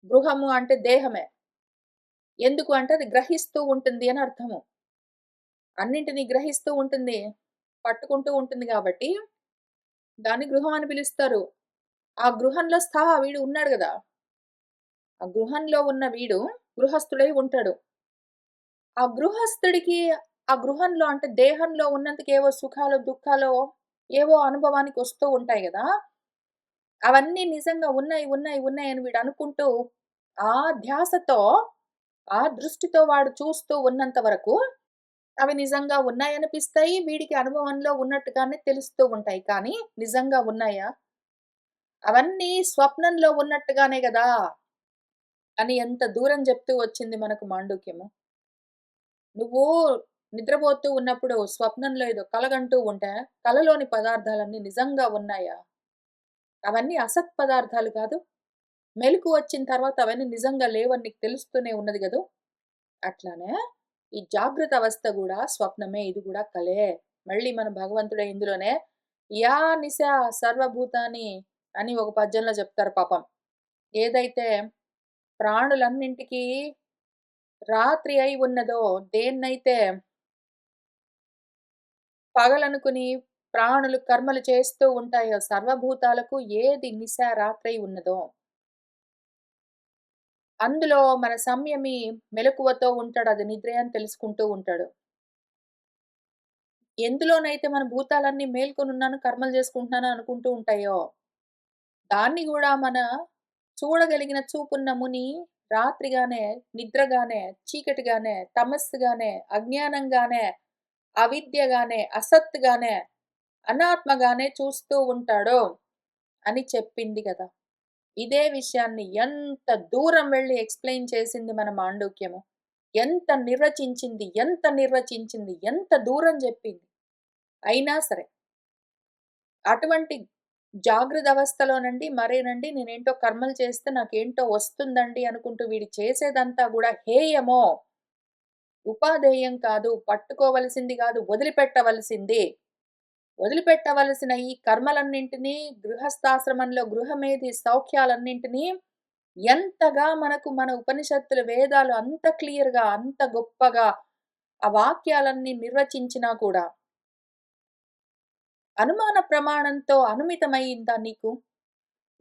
గృహము అంటే దేహమే. ఎందుకు అంటే అది గ్రహిస్తూ ఉంటుంది అని అర్థము. అన్నింటిని గ్రహిస్తూ ఉంటుంది. పట్టుకుంటూ ఉంటుంది గాబట్టి, దాన్ని గృహం అని పిలుస్తారు. ఆ గృహంలో వీడు ఉన్నాడు గదా! ఆ గృహంలో ఉన్న వీడు గృహస్థుడై ఉంటాడు. ఆ గృహస్థుడికి ఆ గృహంలో అంటే దేహంలో ఉన్నందుకు ఏవో సుఖాలో, దుఃఖాలో ఏవో అనుభవానికి వస్తూ ఉంటాయి గదా! అవన్నీ నిజంగా ఉన్నాయి, ఉన్నాయి, ఉన్నాయి అని వీడు అనుకుంటూ ఆ ధ్యాసతో, ఆ దృష్టితో వాడు చూస్తూ ఉన్నంత వరకు అవి నిజంగా ఉన్నాయనిపిస్తాయి. వీడికి అనుభవంలో ఉన్నట్టుగానే తెలుస్తూ ఉంటాయి. కానీ నిజంగా ఉన్నాయా? అవన్నీ స్వప్నంలో ఉన్నట్టుగానే గదా! అని ఎంత దూరం జెప్తూ వచ్చింది మనకు మాండూక్యము. నువ్వు నిద్రపోతూ ఉన్నప్పుడు స్వప్నంలో ఏదో కలగంటూ ఉంటే, కలలోని పదార్థాలన్నీ నిజంగా ఉన్నాయా? అవన్నీ అసత్ పదార్థాలు కాదు. మెలుకువ వచ్చిన తర్వాత అవన్నీ నిజంగా లేవని నీకు తెలుస్తూనే ఉన్నది గదూ! అట్లానే ఈ జాగృత అవస్థ గూడా స్వప్నమే. ఇది గూడా కలే. మళ్ళీ మన భగవంతుడే ఇందులోనే యా నిశా సర్వభూతాని అని ఒక పద్యంలో చెప్తారు పాపం. ఏదైతే ప్రాణులన్నింటికీ రాత్రి అయి ఉన్నదో, దేన్నైతే పగలనుకుని ప్రాణులు కర్మలు చేస్తూ ఉంటాయో, సర్వభూతాలకు ఏది నిశ రాత్రై ఉన్నదో, అందులో మన సంయమి మెలకువతో ఉంటాడు. అది నిద్రే అని తెలుసుకుంటూ ఉంటాడు. ఎందులోనైతే మన భూతాలన్నీ మేల్కొనున్నాను, కర్మలు చేసుకుంటున్నాను అనుకుంటూ ఉంటాయో, దాన్ని గూడా మన చూడగలిగిన చూపున్న ముని రాత్రిగానే, నిద్రగానే, చీకటిగానే, తమస్సుగానే, అజ్ఞానంగానే, అవిద్యగానే, అసత్తుగానే, అనాత్మగానే చూస్తూ ఉంటాడు అని చెప్పింది గదా! ఇదే విషయాన్ని ఎంత దూరం వెళ్లి ఎక్స్‌ప్లెయిన్ చేసింది మన మాండూక్యము. ఎంత నిర్వచించింది, ఎంత నిర్వచించింది, ఎంత దూరం జెప్పింది. అయినా సరే, అటువంటి జాగృత అవస్థలోనండి మరేనండి నేనేంటో కర్మలు చేస్తే నాకేంటో వస్తుందండి అనుకుంటూ వీడు చేసేదంతా గూడా హేయమో, ఉపాధేయం కాదు, పట్టుకోవలసింది గాదు, వదిలిపెట్టవలసింది. వదిలిపెట్టవలసిన ఈ కర్మలన్నింటినీ గృహస్థాశ్రమంలో గృహమేధి సౌఖ్యాలన్నింటినీ ఎంతగా మనకు మన ఉపనిషత్తులు, వేదాలు అంత క్లియర్‌గా, అంత గొప్పగా ఆ వాక్యాలన్నీ నిర్వచించినా కూడా అనుమాన ప్రమాణంతో అనుమితమయిందా నీకు?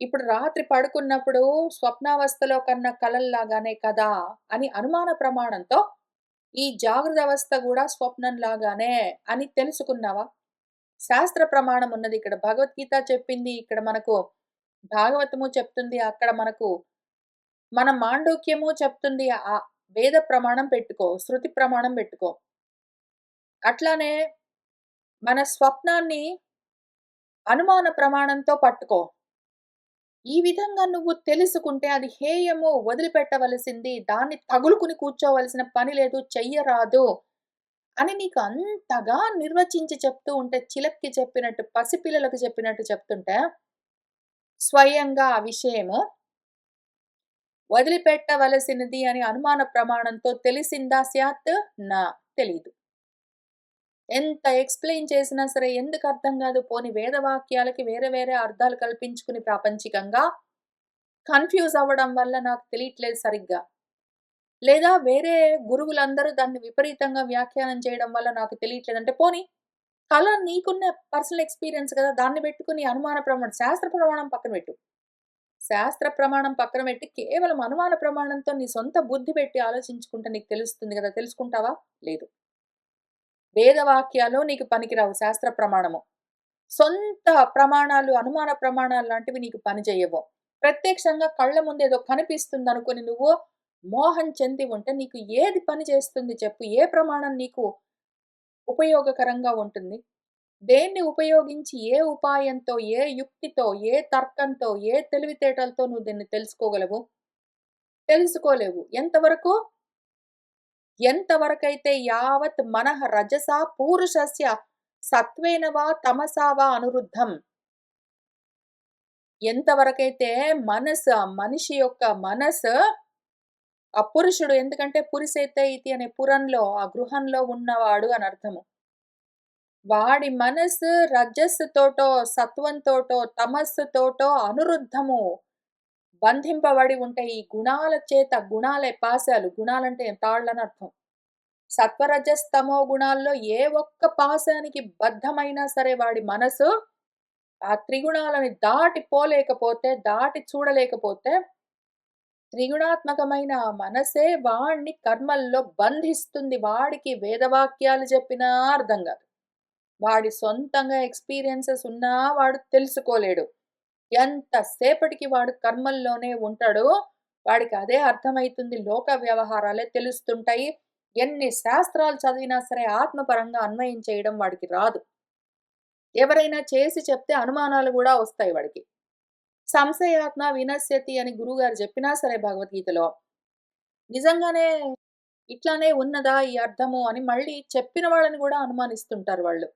ఇప్పుడు రాత్రి పడుకున్నప్పుడు స్వప్నావస్థలో కన్న కలల్లాగానే కదా! అని అనుమాన ప్రమాణంతో ఈ జాగృత అవస్థ గూడా స్వప్నంలాగానే అని తెలుసుకున్నావా? శాస్త్ర ప్రమాణం ఉన్నది ఇక్కడ. భగవద్గీత చెప్పింది ఇక్కడ మనకు, భాగవతము చెప్తుంది అక్కడ మనకు, మన మాండూక్యము చెప్తుంది. వేద ప్రమాణం పెట్టుకో, శృతి ప్రమాణం పెట్టుకో. అట్లానే మన స్వప్నాన్ని అనుమాన ప్రమాణంతో పట్టుకో. ఈ విధంగా నువ్వు తెలుసుకుంటే అది హేయము, వదిలిపెట్టవలసింది, దాన్ని తగులుకుని కూర్చోవలసిన పని లేదు, చెయ్యరాదు అని నీకు అంతగా నిర్వచించి చెప్తూ ఉంటే, చిలక్కి చెప్పినట్టు, పసిపిల్లలకు చెప్పినట్టు చెప్తుంటే, స్వయంగా ఆ విషయము వదిలిపెట్టవలసినది అని అనుమాన ప్రమాణంతో తెలిసిందా స్యాత్? నా తెలీదు. ఎంత ఎక్స్‌ప్లెయిన్ చేసినా సరే ఎందుకు అర్థం గాదు? పోనీ వేదవాక్యాలకి వేరే వేరే అర్థాలు కల్పించుకుని ప్రాపంచికంగా కన్‌ఫ్యూజ్ అవ్వడం వల్ల నాకు తెలియట్లేదు సరిగ్గా. లేదా వేరే గురువులందరూ దాన్ని విపరీతంగా వ్యాఖ్యానం చేయడం వల్ల నాకు తెలియట్లేదంటే, పోనీ కల నీకున్న పర్సనల్ ఎక్స్‌పీరియన్స్ కదా! దాన్ని పెట్టుకొని అనుమాన ప్రమాణం, శాస్త్ర ప్రమాణం పక్కన పెట్టు. శాస్త్ర ప్రమాణం పక్కన పెట్టి కేవలం అనుమాన ప్రమాణంతో నీ సొంత బుద్ధి పెట్టి ఆలోచించుకుంటే నీకు తెలుస్తుంది గదా! తెలుసుకుంటావా? లేదు. వేదవాక్యాలు నీకు పనికిరావు, శాస్త్ర ప్రమాణము. సొంత ప్రమాణాలు, అనుమాన ప్రమాణాలు లాంటివి నీకు పనిచేయవు. ప్రత్యక్షంగా కళ్ళ ముందు ఏదో కనిపిస్తుందనుకోని నువ్వు మోహం చెంది ఉంటే నీకు ఏది పని చేస్తుంది చెప్పు? ఏ ప్రమాణం నీకు ఉపయోగకరంగా ఉంటుంది? దేన్ని ఉపయోగించి, ఏ ఉపాయంతో, ఏ యుక్తితో, ఏ తర్కంతో, ఏ తెలివితేటలతో నువ్వు దీన్ని తెలుసుకోగలవు? తెలుసుకోలేవు. ఎంతవరకు? ఎంతవరకైతే యావత్ మనః రజసా పూరుషస్య సత్వేన వా తమసా వా అనురుద్ధం. ఎంతవరకైతే మనిషి యొక్క మనసు, ఆ పురుషుడు, ఎందుకంటే పురిసేతే ఇతి అనే పురంలో, ఆ గృహంలో ఉన్నవాడు అని అర్థము. వాడి మనసు రజస్సుతోటో, సత్వంతోటో, తమస్సుతోటో అనురుద్ధము బంధింపబడి ఉంటే, ఈ గుణాల చేత, గుణాలే పాశాలు, గుణాలంటే తాళ్ళని అర్థం. సత్వరజస్తమో గుణాల్లో ఏ ఒక్క పాశానికి బద్ధమైనా సరే వాడి మనసు ఆ త్రిగుణాలని దాటిపోలేకపోతే, దాటి చూడలేకపోతే, త్రిగుణాత్మకమైన ఆ మనసే వాడిని కర్మల్లో బంధిస్తుంది. వాడికి వేదవాక్యాలు చెప్పినా అర్థం కాదు. వాడి సొంతంగా ఎక్స్‌పీరియన్సెస్ ఉన్నా వాడు తెలుసుకోలేడు. ఎంత సేపటికి వాడు కర్మల్లోనే ఉంటాడో, వాడికి అదే అర్థమైతుంది. లోక వ్యవహారాలే తెలుస్తుంటాయి. ఎన్ని శాస్త్రాలు చదివినా సరే ఆత్మపరంగా అన్వయం చేయడం వాడికి రాదు. ఎవరైనా చేసి చెప్తే అనుమానాలు గూడా వస్తాయి వాడికి. సంశయాత్మ వినశ్యతి అని గురువుగారు చెప్పినా సరే భగవద్గీతలో, నిజంగానే ఇట్లానే ఉన్నదా ఈ అర్థము అని మళ్ళీ చెప్పిన వాళ్ళని గూడా అనుమానిస్తుంటారు వాళ్ళు.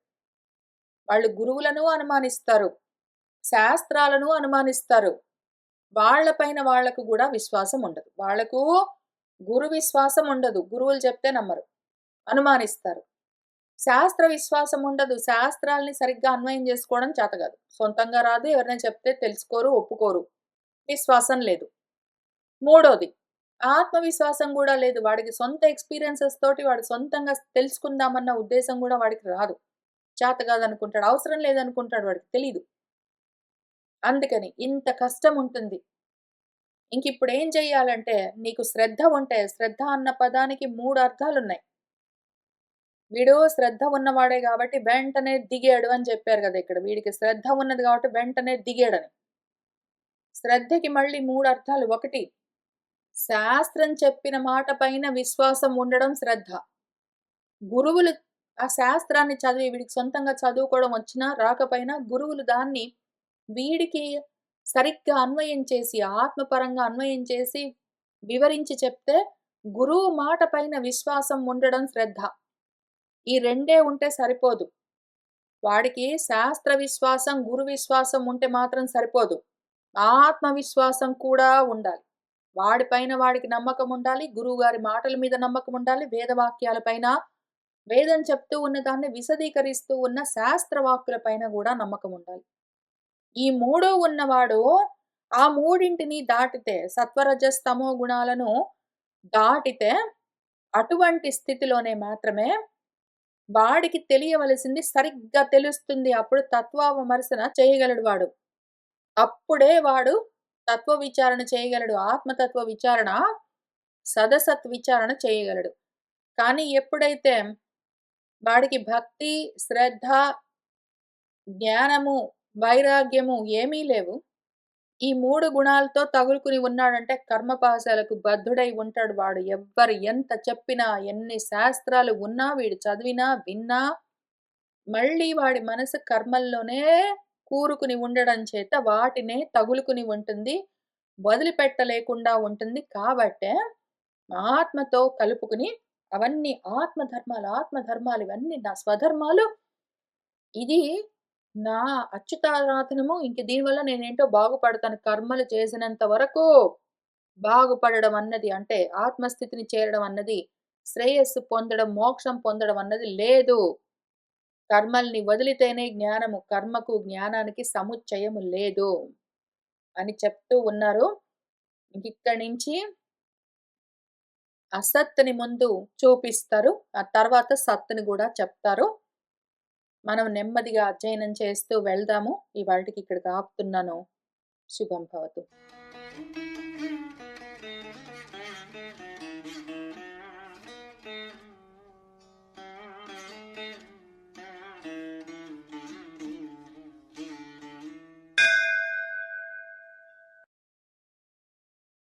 వాళ్ళు గురువులను అనుమానిస్తారు. శాస్త్రాలను అనుమానిస్తారు. వాళ్ళ పైన వాళ్ళకు గూడా విశ్వాసం ఉండదు. వాళ్ళకు గురు విశ్వాసం ఉండదు. గురువులు చెప్తే నమ్మరు. అనుమానిస్తారు. శాస్త్ర విశ్వాసం ఉండదు. శాస్త్రాల్ని సరిగ్గా అన్వయం చేసుకోవడం చేత కాదు. సొంతంగా రాదు. ఎవరైనా చెప్తే తెలుసుకోరు, ఒప్పుకోరు. విశ్వాసం లేదు. మూడోది ఆత్మవిశ్వాసం గూడా లేదు. వాడికి సొంత ఎక్స్‌పీరియన్సెస్ తోటి వాడు సొంతంగా తెలుసుకుందామన్న ఉద్దేశం గూడా వాడికి రాదు. చేత కాదనుకుంటాడు. అవసరం లేదనుకుంటాడు వాడికి తెలీదు. అందుకని ఇంత కష్టం ఉంటుంది. ఇంకిప్పుడేం చెయ్యాలంటే నీకు శ్రద్ధ ఉంటే శ్రద్ధ అన్న పదానికి 3 అర్థాలున్నాయి. వీడు శ్రద్ధ ఉన్నవాడే గాబట్టి వెంటనే దిగాడు అని చెప్పారు గదా! ఇక్కడ. వీడికి శ్రద్ధ ఉన్నది గాబట్టి వెంటనే దిగాడని. శ్రద్ధకి మళ్ళీ 3 అర్థాలు. ఒకటి శాస్త్రం చెప్పిన మాట పైన విశ్వాసం ఉండడం శ్రద్ధ. గురువులు ఆ శాస్త్రాన్ని చదివి వీడికి సొంతంగా చదువుకోవడం వచ్చినా, రాకపోయినా గురువులు దాన్ని వీడికి సరిగ్గా అన్వయం చేసి, ఆత్మపరంగా అన్వయం చేసి, వివరించి చెప్తే గురువు మాట పైన విశ్వాసం ఉండడం శ్రద్ధ. ఈ రెండే ఉంటే సరిపోదు. వాడికి శాస్త్ర విశ్వాసం, గురు విశ్వాసం ఉంటే మాత్రం సరిపోదు. ఆత్మవిశ్వాసం కూడా ఉండాలి. వాడి పైన వాడికి నమ్మకం ఉండాలి. గురువుగారి మాటల మీద నమ్మకం ఉండాలి. వేదవాక్యాల పైన, వేదం చెప్తూ ఉన్న దాన్ని విశదీకరిస్తూ ఉన్న శాస్త్ర వాక్కుల పైన గూడా నమ్మకం ఉండాలి. ఈ 3 ఉన్నవాడు ఆ మూడింటిని దాటితే సత్వరజస్ తమో గుణాలను దాటితే అటువంటి స్థితిలోనే మాత్రమే వాడికి తెలియవలసింది సరిగ్గా తెలుస్తుంది. అప్పుడు తత్వవిమర్శన చేయగలడు వాడు. అప్పుడే వాడు తత్వ విచారణ చేయగలడు. ఆత్మతత్వ విచారణ, సదసత్ విచారణ చేయగలడు. కానీ ఎప్పుడైతే వాడికి భక్తి, శ్రద్ధ, జ్ఞానము, వైరాగ్యము ఏమీ లేవు. ఈ 3 గుణాలతో తగులుకుని ఉన్నాడంటే కర్మపాశాలకు బద్ధుడై ఉంటాడు వాడు. ఎవ్వరు ఎంత చెప్పినా, ఎన్ని శాస్త్రాలు ఉన్నా, వీడు చదివినా, విన్నా, మళ్ళీ వాడి మనసు కర్మల్లోనే కూరుకుని ఉండడం చేత వాటినే తగులుకుని ఉంటుంది. వదిలిపెట్టలేకుండా ఉంటుంది. కాబట్టే ఆత్మతో కలుపుకుని అవన్నీ ఆత్మధర్మాలు ఇవన్నీ నా స్వధర్మాలు. ఇది నా అచ్యుతారాధనము. ఇంక దీనివల్ల నేనేంటో బాగుపడతాను. కర్మలు చేసినంత వరకు బాగుపడడం అన్నది అంటే ఆత్మస్థితిని చేరడం అన్నది, శ్రేయస్సు పొందడం, మోక్షం పొందడం అన్నది లేదు. కర్మల్ని వదిలితేనే జ్ఞానము. కర్మకు, జ్ఞానానికి సముచ్చయము లేదు అని చెప్తూ ఉన్నారు. ఇంకిక్కడి నుంచి అసత్తుని ముందు చూపిస్తారు. ఆ తర్వాత సత్తుని గూడా చెప్తారు. మనం నెమ్మదిగా అధ్యయనం చేస్తూ వెళ్దాము. ఇవాల్టికి ఇక్కడికి ఆపుతున్నాను. శుభం భవతు.